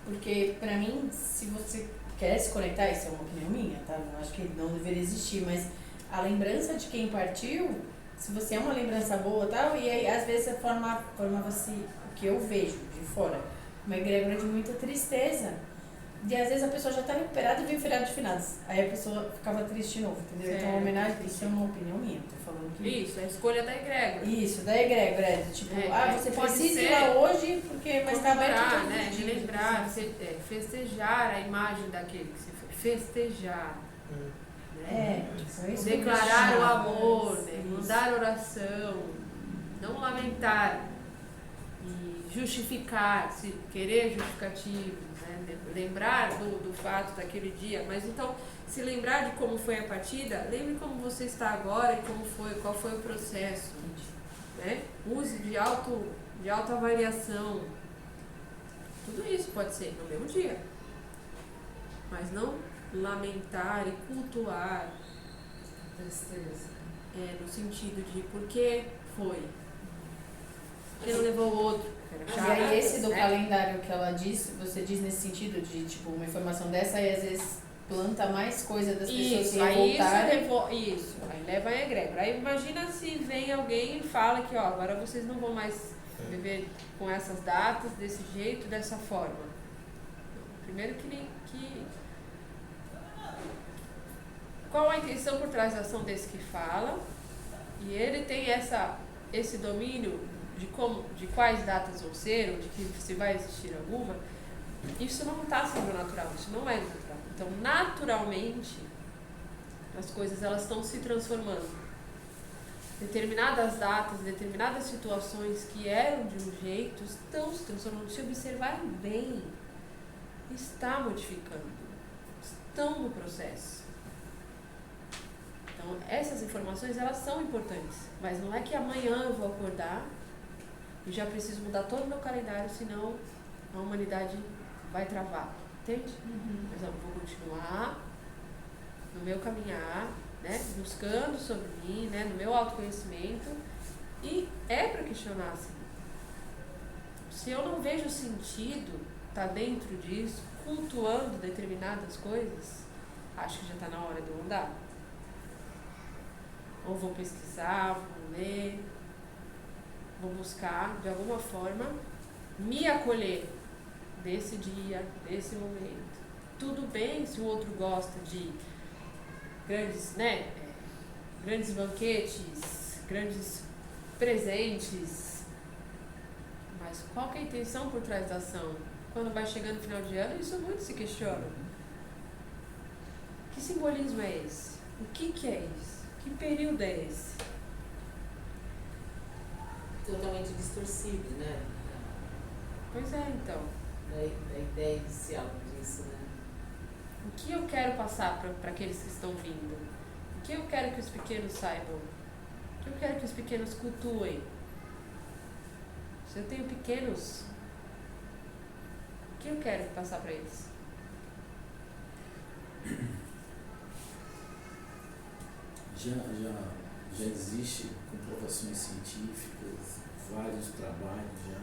Speaker 8: Porque, pra mim, se você quer se conectar, isso é uma opinião minha, tá? Eu acho que não deveria existir, mas a lembrança de quem partiu, se você é uma lembrança boa e tal, e aí, às vezes, formava-se o que eu vejo de fora, uma egrégora de muita tristeza. E às vezes a pessoa já tá recuperada e vem o feriado de finados. Aí a pessoa ficava triste de novo, entendeu? Então, a homenagem, isso é uma opinião minha, tô falando que...
Speaker 1: Isso, é a escolha da egrégora.
Speaker 8: Isso, da egrégora. Tipo, você
Speaker 1: pode
Speaker 8: precisa
Speaker 1: ser
Speaker 8: ir lá hoje, porque mais tá aberto todos
Speaker 1: né?
Speaker 8: os
Speaker 1: De
Speaker 8: dias.
Speaker 1: lembrar, festejar a imagem daquele que você foi. Festejar. Né?
Speaker 8: Tipo, isso
Speaker 1: declarar o amor,
Speaker 8: isso.
Speaker 1: né? Mandar oração, não lamentar e justificar, querer justificativo, né? Lembrar do fato daquele dia. Mas então, se lembrar de como foi a partida, lembre como você está agora e qual foi o processo. Né? Use de autoavaliação. Tudo isso pode ser no mesmo dia. Mas não lamentar e cultuar.
Speaker 5: Tristeza.
Speaker 1: No sentido de por que foi. Por que não levou o outro?
Speaker 8: E aí esse do calendário que ela disse, você diz nesse sentido de tipo uma informação dessa e às vezes planta mais coisa das pessoas se revoltarem.
Speaker 1: Isso, aí leva a egrégora. Aí imagina se vem alguém e fala que agora vocês não vão mais viver com essas datas, desse jeito, dessa forma. Primeiro que qual a intenção por trás da ação desse que fala, e ele tem esse domínio de quais datas vão ser, ou de que se vai existir alguma. Isso não está sendo natural, isso não é natural. Então, naturalmente, as coisas elas estão se transformando. Determinadas datas, determinadas situações que eram de um jeito, estão se transformando. Se observarem bem, está modificando, estão no processo. Então, essas informações, elas são importantes, mas não é que amanhã eu vou acordar e já preciso mudar todo o meu calendário, senão a humanidade vai travar, entende? Mas eu vou continuar no meu caminhar, né, buscando sobre mim, né, no meu autoconhecimento, e é para questionar assim. Se eu não vejo sentido estar dentro disso, cultuando determinadas coisas, acho que já está na hora de eu mudar. Ou vou pesquisar, vou ler, vou buscar, de alguma forma, me acolher desse dia, desse momento. Tudo bem se o outro gosta de grandes, grandes banquetes, grandes presentes, mas qual que é a intenção por trás da ação? Quando vai chegando no final de ano, isso muito se questiona. Que simbolismo é esse? O que é isso? Que período é esse?
Speaker 3: Totalmente distorcido, né?
Speaker 1: Pois é, então.
Speaker 3: Da ideia inicial disso, né?
Speaker 1: O que eu quero passar para aqueles que estão vindo? O que eu quero que os pequenos saibam? O que eu quero que os pequenos cultuem? Se eu tenho pequenos, o que eu quero passar para eles?
Speaker 9: Já existe comprovações científicas, vários trabalhos já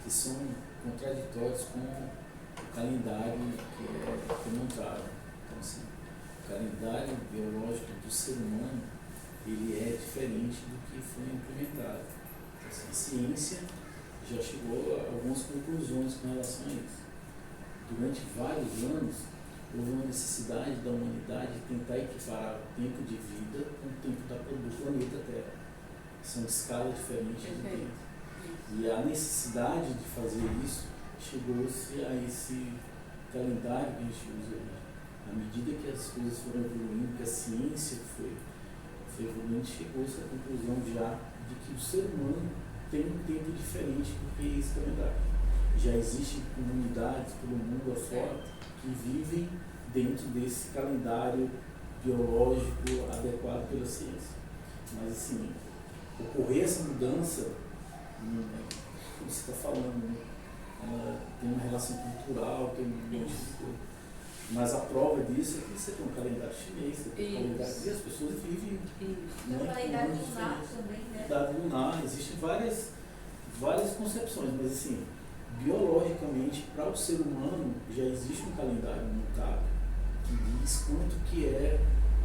Speaker 9: que são contraditórios com o calendário que é montado. Então, assim, o calendário biológico do ser humano ele é diferente do que foi implementado. Então, assim, a ciência já chegou a algumas conclusões com relação a isso. Durante vários anos, houve uma necessidade da humanidade de tentar equiparar o tempo de vida com o tempo do planeta Terra. São escalas diferentes de tempo. E a necessidade de fazer isso chegou-se a esse calendário que a gente usa hoje. À medida que as coisas foram evoluindo, que a ciência foi evoluindo, chegou-se à conclusão já de que o ser humano tem um tempo diferente do que esse calendário. Já existem comunidades pelo mundo afora que vivem dentro desse calendário biológico adequado pela ciência. Mas, assim, ocorrer essa mudança, como você está falando, ela tem uma relação cultural, tem um monte de coisa. Mas a prova disso é que você tem um calendário chinês, você tem um calendário e as pessoas vivem.
Speaker 11: Tem um calendário lunar também, né?
Speaker 9: Calendário lunar, existem várias concepções, mas assim, biologicamente, para o ser humano, já existe um calendário montado que diz quanto que é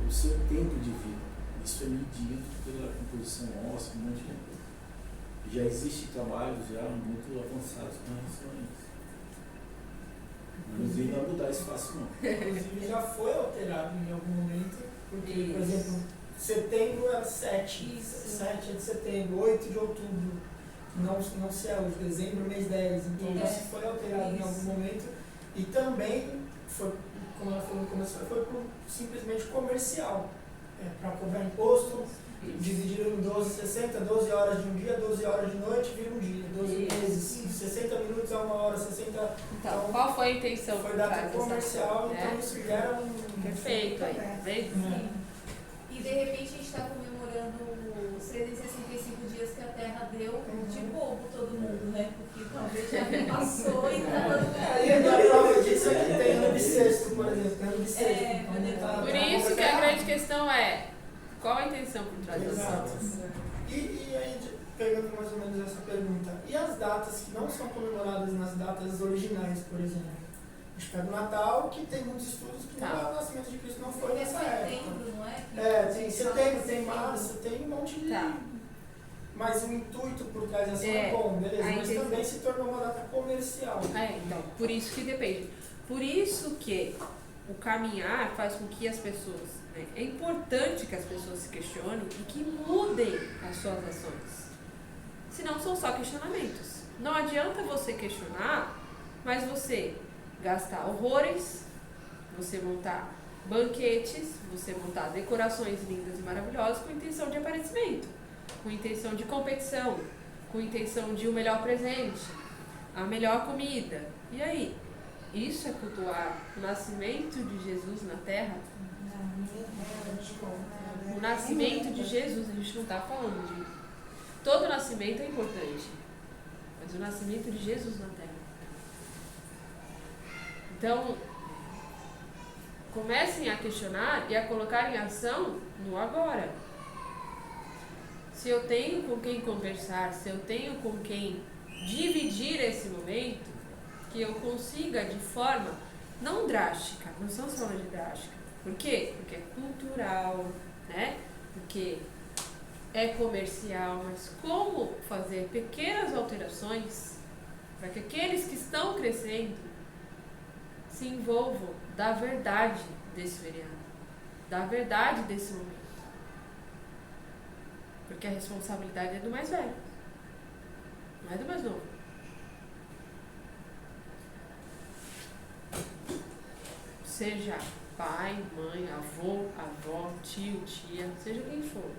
Speaker 9: o seu tempo de vida. Isso é medido pela composição óssea, um monte de coisa. Já existem trabalhos já muito avançados com relação a isso. Mas não vai mudar isso fácil não.
Speaker 10: Inclusive já foi alterado em algum momento, porque, por exemplo, setembro era 7 de setembro, 8 de outubro, não se é hoje, dezembro, mês 10, então isso foi alterado em algum momento, e também foi, como ela falou no começo, foi simplesmente comercial, para cobrar imposto, dividido em 12
Speaker 12: 60, 12 horas de um dia, 12 horas de noite, vira um dia, 12 meses, 60 minutos a 1 hora, 60...
Speaker 1: Então, qual foi a intenção
Speaker 12: Foi
Speaker 1: por
Speaker 12: data
Speaker 1: trás
Speaker 12: comercial,
Speaker 1: dessa-
Speaker 12: então isso gera um...
Speaker 1: Perfeito, aí, tá vendo?
Speaker 11: E de repente a gente está comemorando os 365 dias que a Terra deu de bobo todo mundo, né? Porque talvez já passou e tá todo mundo.
Speaker 12: E a prova disso é que tem ano bissexto, por exemplo, tem ano bissexto.
Speaker 1: Por isso que a grande questão é, qual a intenção por trás das
Speaker 12: Exato.
Speaker 1: datas?
Speaker 12: E aí, pegando mais ou menos essa pergunta, e as datas que não são comemoradas nas datas originais, por exemplo? A gente pega o Natal, que tem muitos estudos que o nascimento de Cristo não foi
Speaker 11: Porque é
Speaker 12: nessa época.
Speaker 11: setembro, não é?
Speaker 12: Tem setembro, tem março, tem um monte de... Mas o intuito por trás dessa é bom, beleza, mas também se tornou uma data comercial.
Speaker 1: Então, por isso que depende. Por isso que o caminhar faz com que as pessoas... Né, é importante que as pessoas se questionem e que mudem as suas ações. Senão são só questionamentos. Não adianta você questionar, mas você gastar horrores, você montar banquetes, você montar decorações lindas e maravilhosas com intenção de aparecimento, com intenção de competição, com intenção de o melhor presente, a melhor comida. E aí? Isso é cultuar o nascimento de Jesus na Terra? O nascimento de Jesus, a gente não está falando de... Todo nascimento é importante, mas o nascimento de Jesus na Terra. Então, comecem a questionar e a colocar em ação no agora. Se eu tenho com quem conversar, se eu tenho com quem dividir esse momento, que eu consiga de forma não drástica, não estamos falando de drástica. Por quê? Porque é cultural, né? Porque é comercial, mas como fazer pequenas alterações para que aqueles que estão crescendo se envolvam da verdade desse feriado, da verdade desse momento. Porque a responsabilidade é do mais velho, não é do mais novo. Seja pai, mãe, avô, avó, tio, tia, seja quem for.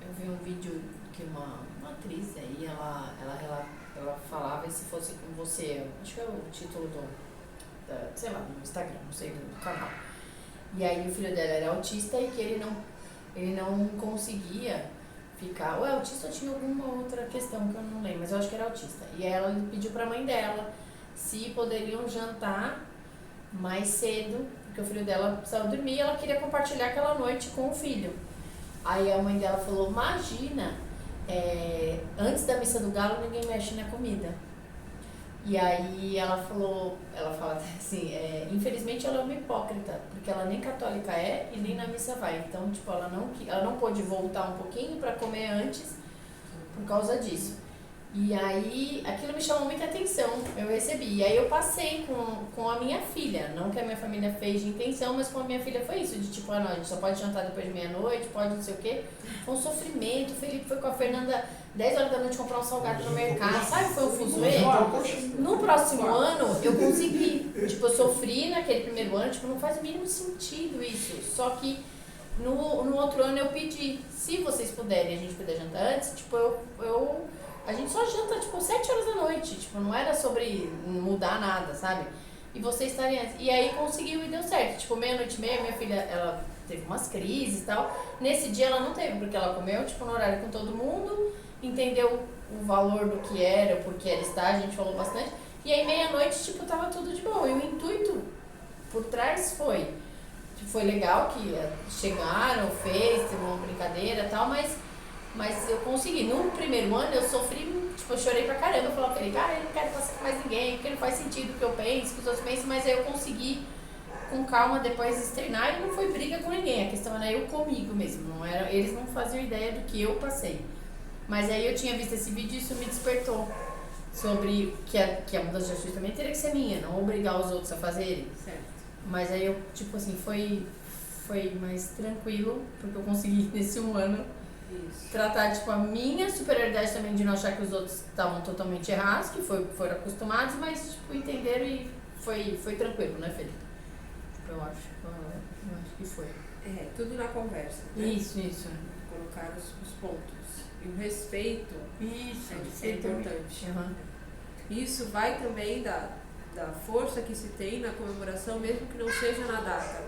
Speaker 8: Eu vi um vídeo que uma atriz aí, ela falava, e se fosse com você, acho que é o título sei lá, no Instagram, não sei, do canal. E aí o filho dela era autista e que ele não conseguia ficar, ou é autista ou tinha alguma outra questão que eu não lembro, mas eu acho que era autista. E aí ela pediu pra mãe dela se poderiam jantar mais cedo, porque o filho dela precisava dormir e ela queria compartilhar aquela noite com o filho. Aí a mãe dela falou, imagina, antes da missa do galo ninguém mexe na comida. E aí ela fala assim, infelizmente ela é uma hipócrita, porque ela nem católica é e nem na missa vai. Então, tipo, ela não pôde voltar um pouquinho para comer antes por causa disso. E aí aquilo me chamou muita atenção, eu recebi. E aí eu passei com a minha filha, não que a minha família fez de intenção, mas com a minha filha foi isso, de tipo, não, a gente só pode jantar depois de meia-noite, pode não sei o quê. Foi um sofrimento, o Felipe foi com a Fernanda 10 horas da noite comprar um salgado no mercado, sabe? Foi um fuzuê. No próximo ano eu consegui, tipo, eu sofri naquele primeiro ano, tipo, não faz o mínimo sentido isso. Só que no outro ano eu pedi, se vocês puderem, a gente puder jantar antes, tipo, a gente só janta, tipo, 7 horas da noite. Tipo, não era sobre mudar nada, sabe? E vocês estarem antes. E aí conseguiu e deu certo. Tipo, meia-noite e meia, minha filha, ela teve umas crises e tal. Nesse dia ela não teve, porque ela comeu, tipo, no horário com todo mundo, entendeu o valor do que era, o porquê ela está, a gente falou bastante. E aí, meia-noite, tipo, tava tudo de bom. E o intuito por trás foi legal que chegaram, teve uma brincadeira e tal, mas eu consegui. No primeiro ano eu sofri, tipo, eu chorei pra caramba. Eu falava pra ele, cara, eu não quero passar com mais ninguém, porque não faz sentido o que eu penso, o que os outros pensam, mas aí eu consegui, com calma, depois treinar e não foi briga com ninguém. A questão era eu comigo mesmo, não era, eles não faziam ideia do que eu passei. Mas aí eu tinha visto esse vídeo e isso me despertou sobre que a mudança de atitude também teria que ser minha, não obrigar os outros a fazerem.
Speaker 1: Certo.
Speaker 8: Mas aí eu, tipo assim, foi mais tranquilo, porque eu consegui nesse um ano tratar, tipo, a minha superioridade também de não achar que os outros estavam totalmente errados, que foram acostumados, mas, tipo, entenderam e foi tranquilo, né, Felipe? Eu acho. que foi?
Speaker 1: Tudo na conversa. Né?
Speaker 8: Isso.
Speaker 1: Colocar os pontos. E o respeito é importante.
Speaker 8: Uhum.
Speaker 1: Isso vai também da força que se tem na comemoração, mesmo que não seja na data.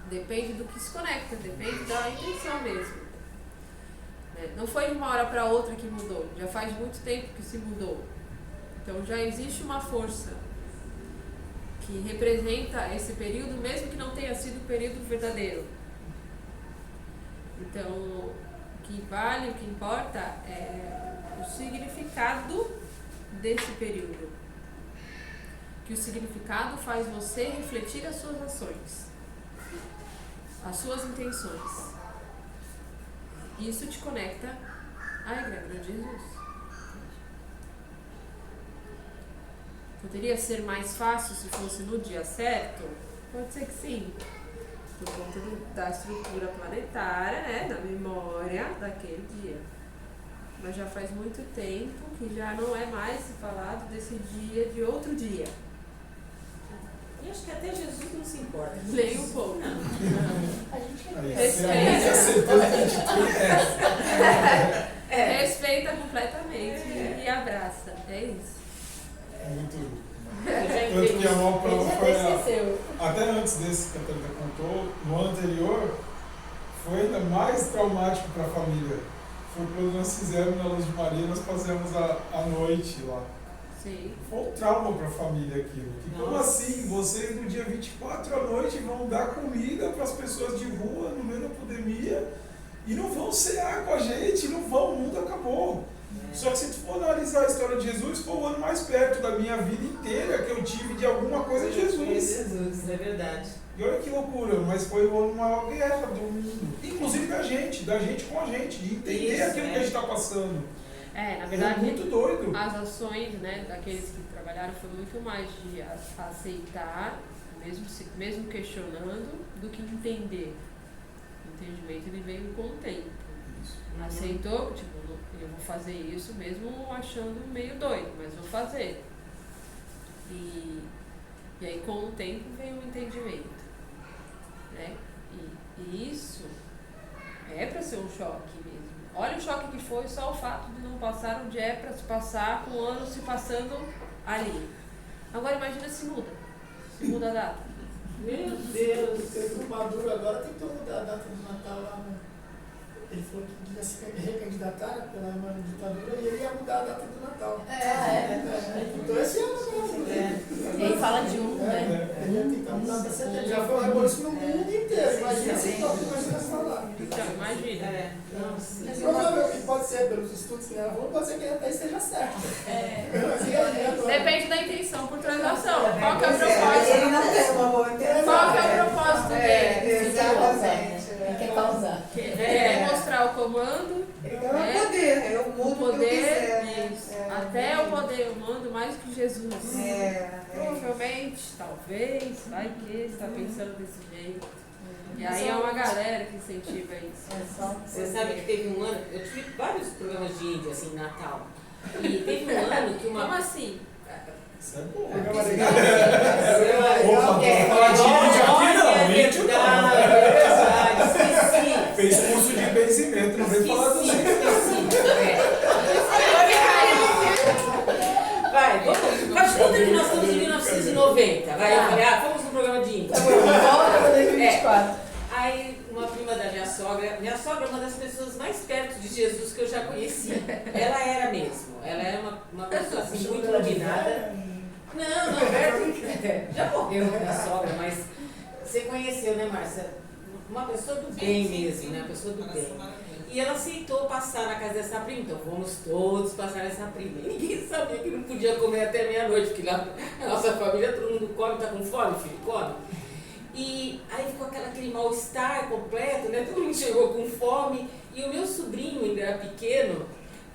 Speaker 1: Depende do que se conecta, depende da intenção mesmo. Não foi de uma hora para outra que mudou, já faz muito tempo que se mudou. Então já existe uma força que representa esse período, mesmo que não tenha sido o período verdadeiro. Então, o que vale, o que importa é o significado desse período. Que o significado faz você refletir as suas ações, as suas intenções. Isso te conecta à egrégora de Jesus. Poderia ser mais fácil se fosse no dia certo? Pode ser que sim. Por conta da estrutura planetária, né, da memória daquele dia. Mas já faz muito tempo que já não é mais se falado desse dia de outro dia.
Speaker 3: E acho que até Jesus não se importa.
Speaker 1: Nem um pouco.
Speaker 4: A gente
Speaker 1: respeita completamente e abraça. É isso.
Speaker 10: Muito.
Speaker 3: Eu
Speaker 10: Tanto que a maior prova foi
Speaker 8: esqueceu.
Speaker 10: até antes desse que a Tânia contou, no ano anterior, foi ainda mais traumático para a família. Foi quando nós fizemos na Luz de Maria, nós fazemos a noite lá.
Speaker 1: Sim.
Speaker 10: Foi um trauma para a família aquilo. E como assim? Vocês no dia 24 à noite vão dar comida para as pessoas de rua no meio da pandemia e não vão cear com a gente, não vão, o mundo acabou. Só que se tu for analisar a história de Jesus, foi o ano mais perto da minha vida inteira que eu tive de alguma coisa de Jesus.
Speaker 3: Jesus, é verdade.
Speaker 10: E olha que loucura, mas foi o ano maior guerra do mundo. Inclusive da gente com a gente, de entender aquilo que a gente está passando.
Speaker 1: Na verdade,
Speaker 10: é muito doido.
Speaker 1: As ações, né, daqueles que trabalharam foi muito mais de aceitar, mesmo questionando, do que entender. O entendimento ele veio com o tempo. Aceitou, tipo, eu vou fazer isso mesmo achando meio doido, mas vou fazer. E aí com o tempo vem o entendimento, né? E isso é para ser um choque mesmo. Olha o choque que foi só o fato de não passar onde é para se passar, com o ano se passando ali. Agora imagina se muda a data.
Speaker 3: Meu Deus!
Speaker 12: Teve um Maduro agora, tentou mudar a data do Natal lá, né? Ele falou que ia se recandidatar pela ditadura e ele ia mudar a data do Natal. Então esse ano mesmo.
Speaker 8: Ele fala de né?
Speaker 12: Ele ia tentar mudar para setembro. Já foi uma revolução no mundo inteiro. Imagina se toca começando a falar.
Speaker 1: Então, imagina.
Speaker 12: Provavelmente pode ser, pelos estudos que ela falou, pode ser que até esteja certo.
Speaker 1: Depende da intenção por trás da ação. Qual que é o propósito?
Speaker 7: Ele não tem uma boa intenção.
Speaker 1: Qual que é o propósito dele?
Speaker 7: Exatamente.
Speaker 8: Ele quer causar.
Speaker 1: Quer mostrar o comando,
Speaker 7: Então é o poder, eu mudo
Speaker 1: o poder,
Speaker 7: o que eu quiser.
Speaker 1: isso. Até o poder, eu mando mais que Jesus. Provavelmente, talvez, vai que está pensando desse jeito. E aí é uma galera que incentiva isso.
Speaker 3: Você sabe que teve um ano, eu tive vários programas de índio, assim, Natal. E teve um ano que uma.
Speaker 1: Como assim?
Speaker 10: Isso é bom.
Speaker 3: Falar de índio aqui não, índio não. Esqueci.
Speaker 10: Fez curso de benzimento, não vem falar do
Speaker 3: Vai, vamos. Faz conta que nós estamos em 1990. Vai, eu falei, vamos no programa de índio.
Speaker 8: Volta para 2024.
Speaker 3: Aí, uma prima da minha sogra é uma das pessoas mais perto de Jesus que eu já conheci. Ela era mesmo. Ela era uma pessoa assim, muito iluminada. Não, perto. Já morreu minha sogra, mas você conheceu, né, Márcia? Uma pessoa do bem mesmo, né? Uma pessoa do bem. E ela aceitou passar na casa dessa prima, então vamos todos passar nessa prima. E ninguém sabia que não podia comer até meia-noite, porque lá na nossa família todo mundo come, tá com fome, filho, come. E aí ficou aquele mal-estar completo, né? Todo mundo chegou com fome. E o meu sobrinho ainda era pequeno,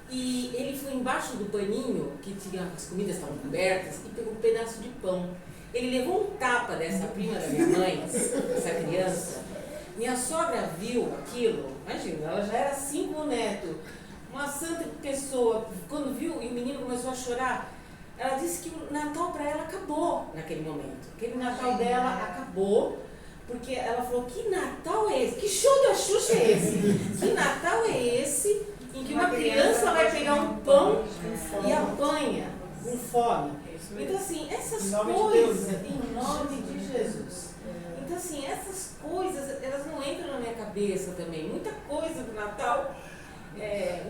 Speaker 3: e ele foi embaixo do paninho, que tinha as comidas estavam cobertas, e pegou um pedaço de pão. Ele levou um tapa dessa prima da minha mãe, essa criança. Minha sogra viu aquilo, imagina, ela já era 5 netos, uma santa pessoa, quando viu e o menino começou a chorar, ela disse que o Natal para ela acabou naquele momento. Aquele Natal dela acabou, Porque ela falou, que Natal é esse? Que show da Xuxa é esse? Que Natal é esse em que uma criança vai pegar um pão e apanha com fome? Então assim, essas coisas, em nome de Jesus. Então assim, essas coisas, elas não entram na minha cabeça também. Muita coisa do Natal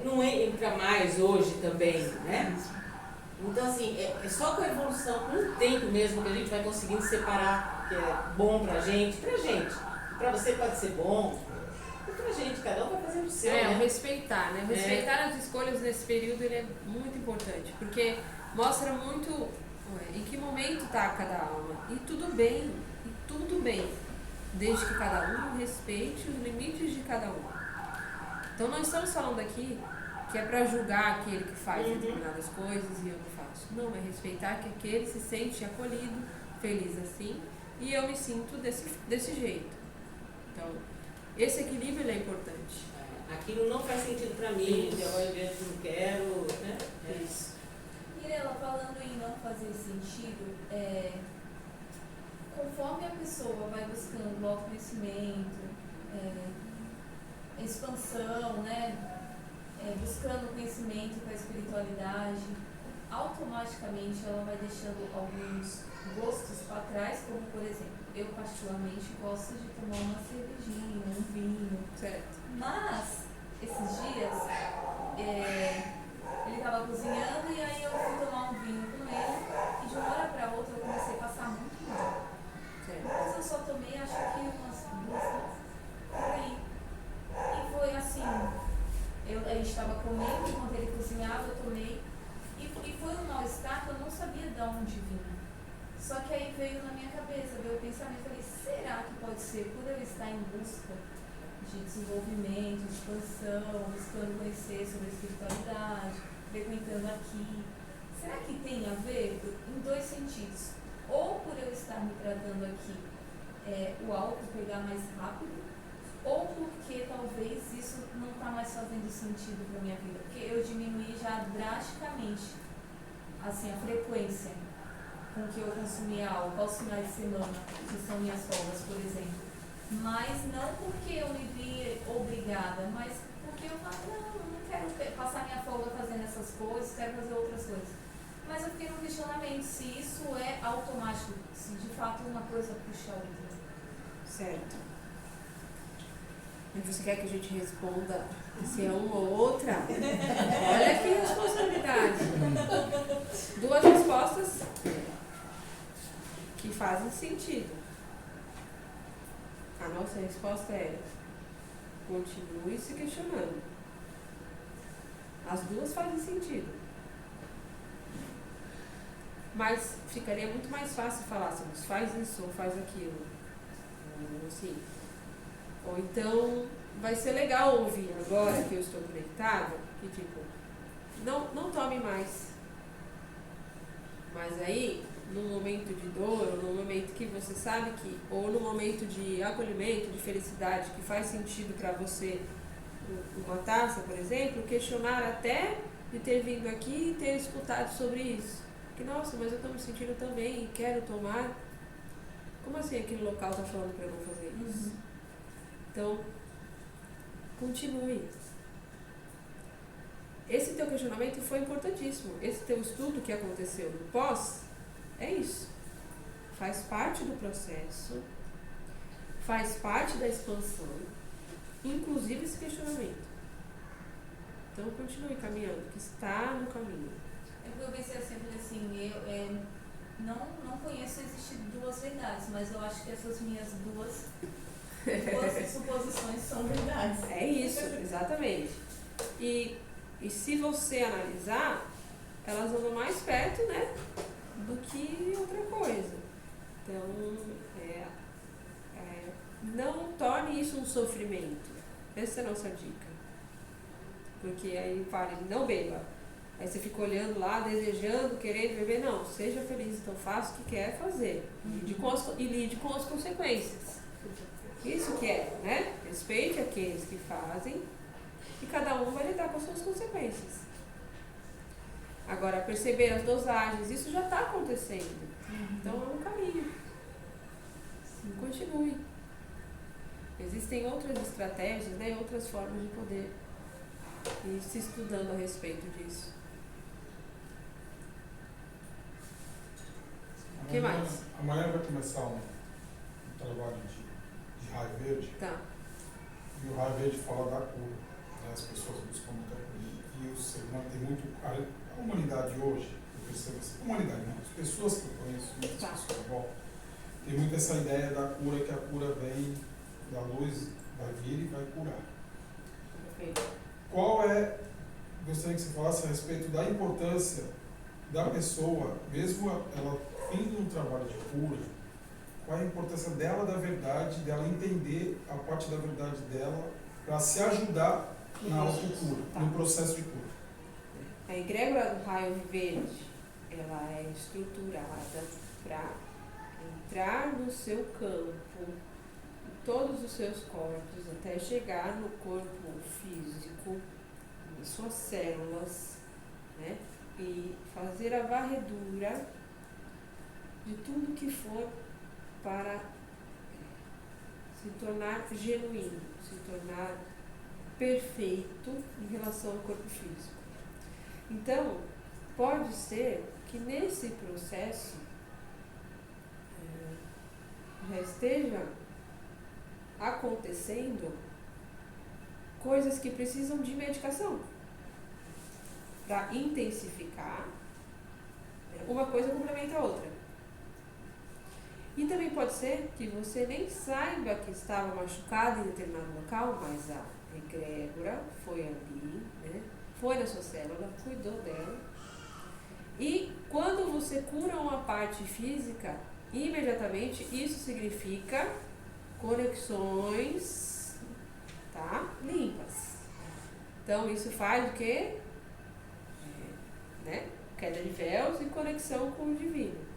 Speaker 3: não entra mais hoje também, né? Então assim, é só com a evolução, com o tempo mesmo, que a gente vai conseguindo separar o que é bom pra gente. Pra você pode ser bom, e pra gente, cada um vai fazendo o seu, né?
Speaker 1: Respeitar, né? Respeitar as escolhas nesse período, ele é muito importante, porque mostra muito em que momento está cada alma. E tudo bem, desde que cada um respeite os limites de cada um. Então não estamos falando aqui que é para julgar aquele que faz determinadas coisas e eu não faço. Não, é respeitar que aquele se sente acolhido, feliz assim, e eu me sinto desse jeito. Então, esse equilíbrio ele é importante.
Speaker 3: Aquilo não faz sentido para mim, de agora em diante não quero, né?
Speaker 1: É isso.
Speaker 11: Mirela, falando em não fazer sentido, conforme a pessoa vai buscando o autoconhecimento, expansão, né? Buscando conhecimento com a espiritualidade, automaticamente ela vai deixando alguns gostos para trás, como por exemplo, eu particularmente gosto de tomar uma cervejinha, um vinho,
Speaker 1: certo?
Speaker 11: Mas esses dias ele estava cozinhando e aí eu fui tomar um vinho com ele e de uma hora para outra eu comecei a passar muito mal. Mas eu só tomei, acho que umas 2 por aí. E foi assim, a gente estava comendo, enquanto ele cozinhava, eu tomei. E foi um mal-estar que eu não sabia de onde vinha. Só que aí veio na minha cabeça, veio o pensamento, falei, será que pode ser por eu estar em busca de desenvolvimento, de expansão, buscando conhecer sobre a espiritualidade, frequentando aqui? Será que tem a ver em 2 sentidos? Ou por eu estar me tratando aqui, o álcool pegar mais rápido, ou porque talvez isso não está mais fazendo sentido para a minha vida, porque eu diminuí já drasticamente assim, a frequência com que eu consumia álcool aos finais de semana, que são minhas folgas, por exemplo. Mas não porque eu me vi obrigada, mas porque eu falo, não quero passar minha folga fazendo essas coisas, quero fazer outras coisas. Mas eu fiquei no questionamento se isso é automático, se de fato uma coisa puxa a outra.
Speaker 1: Certo. E você quer que a gente responda se é uma ou outra? Olha que responsabilidade. 2 respostas que fazem sentido. A nossa resposta é: continue se questionando. As 2 fazem sentido. Mas ficaria muito mais fácil falar assim, faz isso ou faz aquilo. Assim. Ou então, vai ser legal ouvir agora que eu estou conectada, que tipo, não tome mais. Mas aí, no momento de dor, ou no momento que você sabe que, ou no momento de acolhimento, de felicidade, que faz sentido para você, uma taça, por exemplo, questionar até de ter vindo aqui e ter escutado sobre isso. Que, nossa, mas eu estou me sentindo tão bem e quero tomar. Como assim aquele local está falando para eu não fazer isso? Então, continue. Esse teu questionamento foi importantíssimo. Esse teu estudo que aconteceu no pós, é isso. Faz parte do processo, faz parte da expansão, inclusive esse questionamento. Então, continue caminhando, que está no caminho.
Speaker 11: Eu pensei sempre assim, eu não conheço existir 2 verdades, mas eu acho que essas minhas duas suposições são verdades.
Speaker 1: É isso, exatamente. E se você analisar, elas andam mais perto, né, do que outra coisa. Então, não torne isso um sofrimento. Essa é a nossa dica. Porque aí fala, não beba. Aí você fica olhando lá, desejando, querendo beber. Não, seja feliz, então faça o que quer fazer. Lide com as consequências. Isso que é, né? Respeite aqueles que fazem e cada um vai lidar com as suas consequências. Agora, perceber as dosagens, isso já está acontecendo. Então é um caminho. Continue. Existem outras estratégias, né, outras formas de poder ir se estudando a respeito disso. O que mais?
Speaker 10: Amanhã vai começar um trabalho de raio verde.
Speaker 1: Tá.
Speaker 10: E o raio verde fala da cura. Né? As pessoas buscam muita cura. E o ser humano tem muito. A humanidade hoje, eu percebo assim, a humanidade, não, as pessoas que eu conheço, muitas pessoas voltam, tem muito essa ideia da cura, que a cura vem da luz, vai vir e vai curar. Qual é, gostaria que você falasse a respeito da importância da pessoa, mesmo ela indo no trabalho de cura, qual é a importância dela da verdade, dela entender a parte da verdade dela para se ajudar na autocura, no processo de cura.
Speaker 1: A egrégora do raio verde, ela é estruturada para entrar no seu campo, em todos os seus corpos, até chegar no corpo físico, nas suas células, né? E fazer a varredura de tudo que for para se tornar genuíno, se tornar perfeito em relação ao corpo físico. Então, pode ser que nesse processo já esteja acontecendo coisas que precisam de medicação para intensificar. Uma coisa complementa a outra. E também pode ser que você nem saiba que estava machucado em determinado local, mas a egrégora foi ali, né? Foi na sua célula, cuidou dela. E quando você cura uma parte física, imediatamente isso significa conexões, tá, limpas. Então isso faz o quê? Né? Queda de véus e conexão com o divino.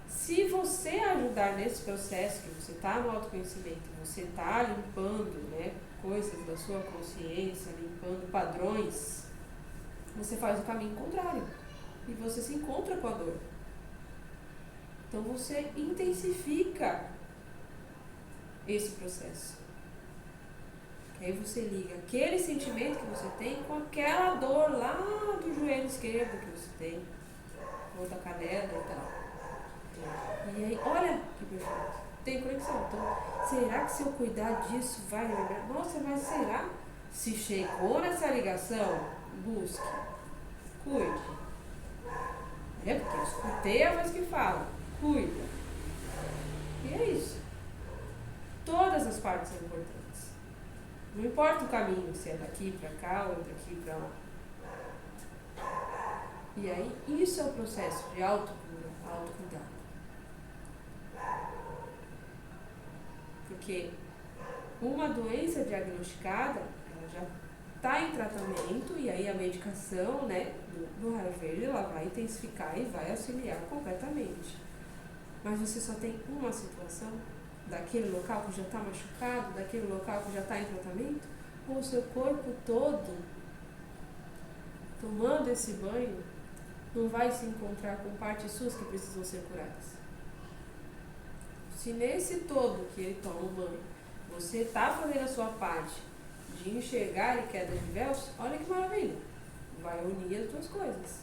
Speaker 1: Se você ajudar nesse processo, que você está no autoconhecimento, você está limpando, né, coisas da sua consciência, limpando padrões, você faz o caminho contrário e você se encontra com a dor. Então você intensifica esse processo. Que aí você liga aquele sentimento que você tem com aquela dor lá do joelho esquerdo que você tem, ou da canela e tal. E aí, olha que perfeito, tem conexão. Então, será que se eu cuidar disso vai lembrar? Nossa, mas será? Se chegou nessa ligação, busque, cuide. É porque eu escutei a voz que fala, cuida. E é isso. Todas as partes são importantes. Não importa o caminho, se é daqui para cá ou daqui para lá. E aí, isso é o processo de autocura, autocuidado. Porque uma doença diagnosticada, ela já está em tratamento e aí a medicação, né, do raio verde, ela vai intensificar e vai auxiliar completamente. Mas você só tem uma situação daquele local que já está machucado, daquele local que já está em tratamento, ou o seu corpo todo, tomando esse banho, não vai se encontrar com partes suas que precisam ser curadas. Se nesse todo que ele toma o banho, você está fazendo a sua parte de enxergar e queda de véus, olha que maravilha. Vai unir as duas coisas.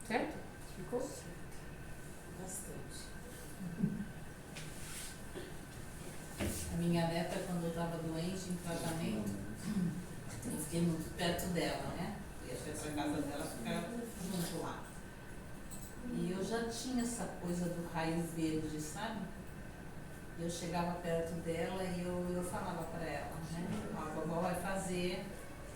Speaker 1: Certo? Ficou?
Speaker 2: Bastante. A minha neta, quando eu estava doente, em tratamento, eu fiquei muito perto dela, né? Ia para a casa dela, ficar junto lá. E eu já tinha essa coisa do raio verde, sabe? Eu chegava perto dela e eu falava para ela, né? A vovó vai fazer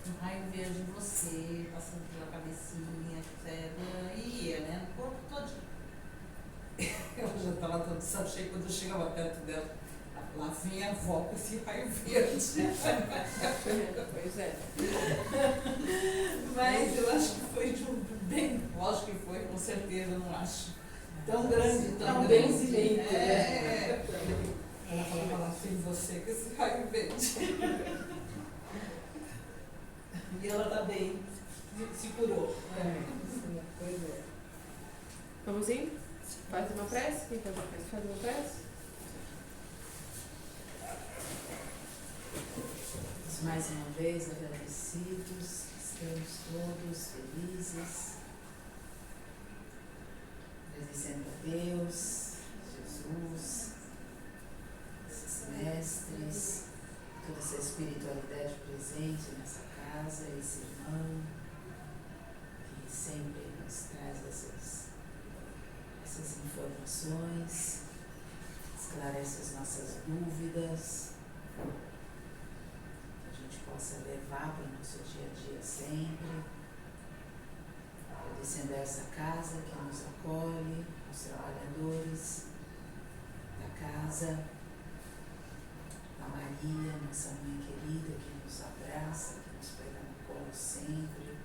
Speaker 2: um raio verde em você, passando pela cabecinha, etc. E ia, né? No corpo todinho. Eu já estava todo saco cheio quando eu chegava perto dela. Lá vem a avó com esse raio verde.
Speaker 1: Pois é.
Speaker 2: Mas eu acho que foi bem, lógico que foi, com certeza, eu não acho tão grande, tão grande. Ela falava, ela fez você com esse raio verde.
Speaker 3: E ela tá bem, se curou.
Speaker 5: Pois é.
Speaker 1: Vamos indo? Faz uma prece? Quem faz uma prece? Faz uma prece?
Speaker 7: Mais uma vez agradecidos, estamos todos felizes, agradecendo a Deus, Jesus, esses mestres, toda essa espiritualidade presente nessa casa, esse irmão que sempre nos traz essas informações, esclarece as nossas dúvidas, possa levar para o nosso dia a dia sempre, agradecendo a essa casa que nos acolhe, aos trabalhadores da casa, a Maria, nossa mãe querida, que nos abraça, que nos pega no colo sempre,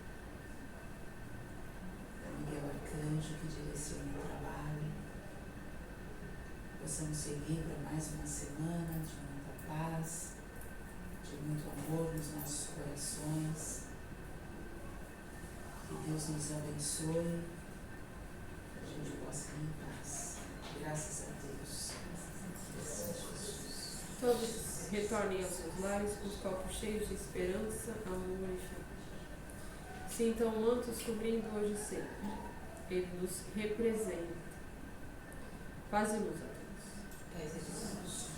Speaker 7: a Miguel Arcanjo, que direciona o trabalho, possamos seguir para mais uma semana de muita paz, de muito amor nos nossos corações. Que Deus nos abençoe, que a gente possa ir em paz. Graças a Deus.
Speaker 1: Todos retornem aos seus lares com os copos cheios de esperança, amor e fé. Sintam mantos cobrindo hoje e sempre. Ele nos representa. Paz e luz a todos.
Speaker 7: Paz e luz.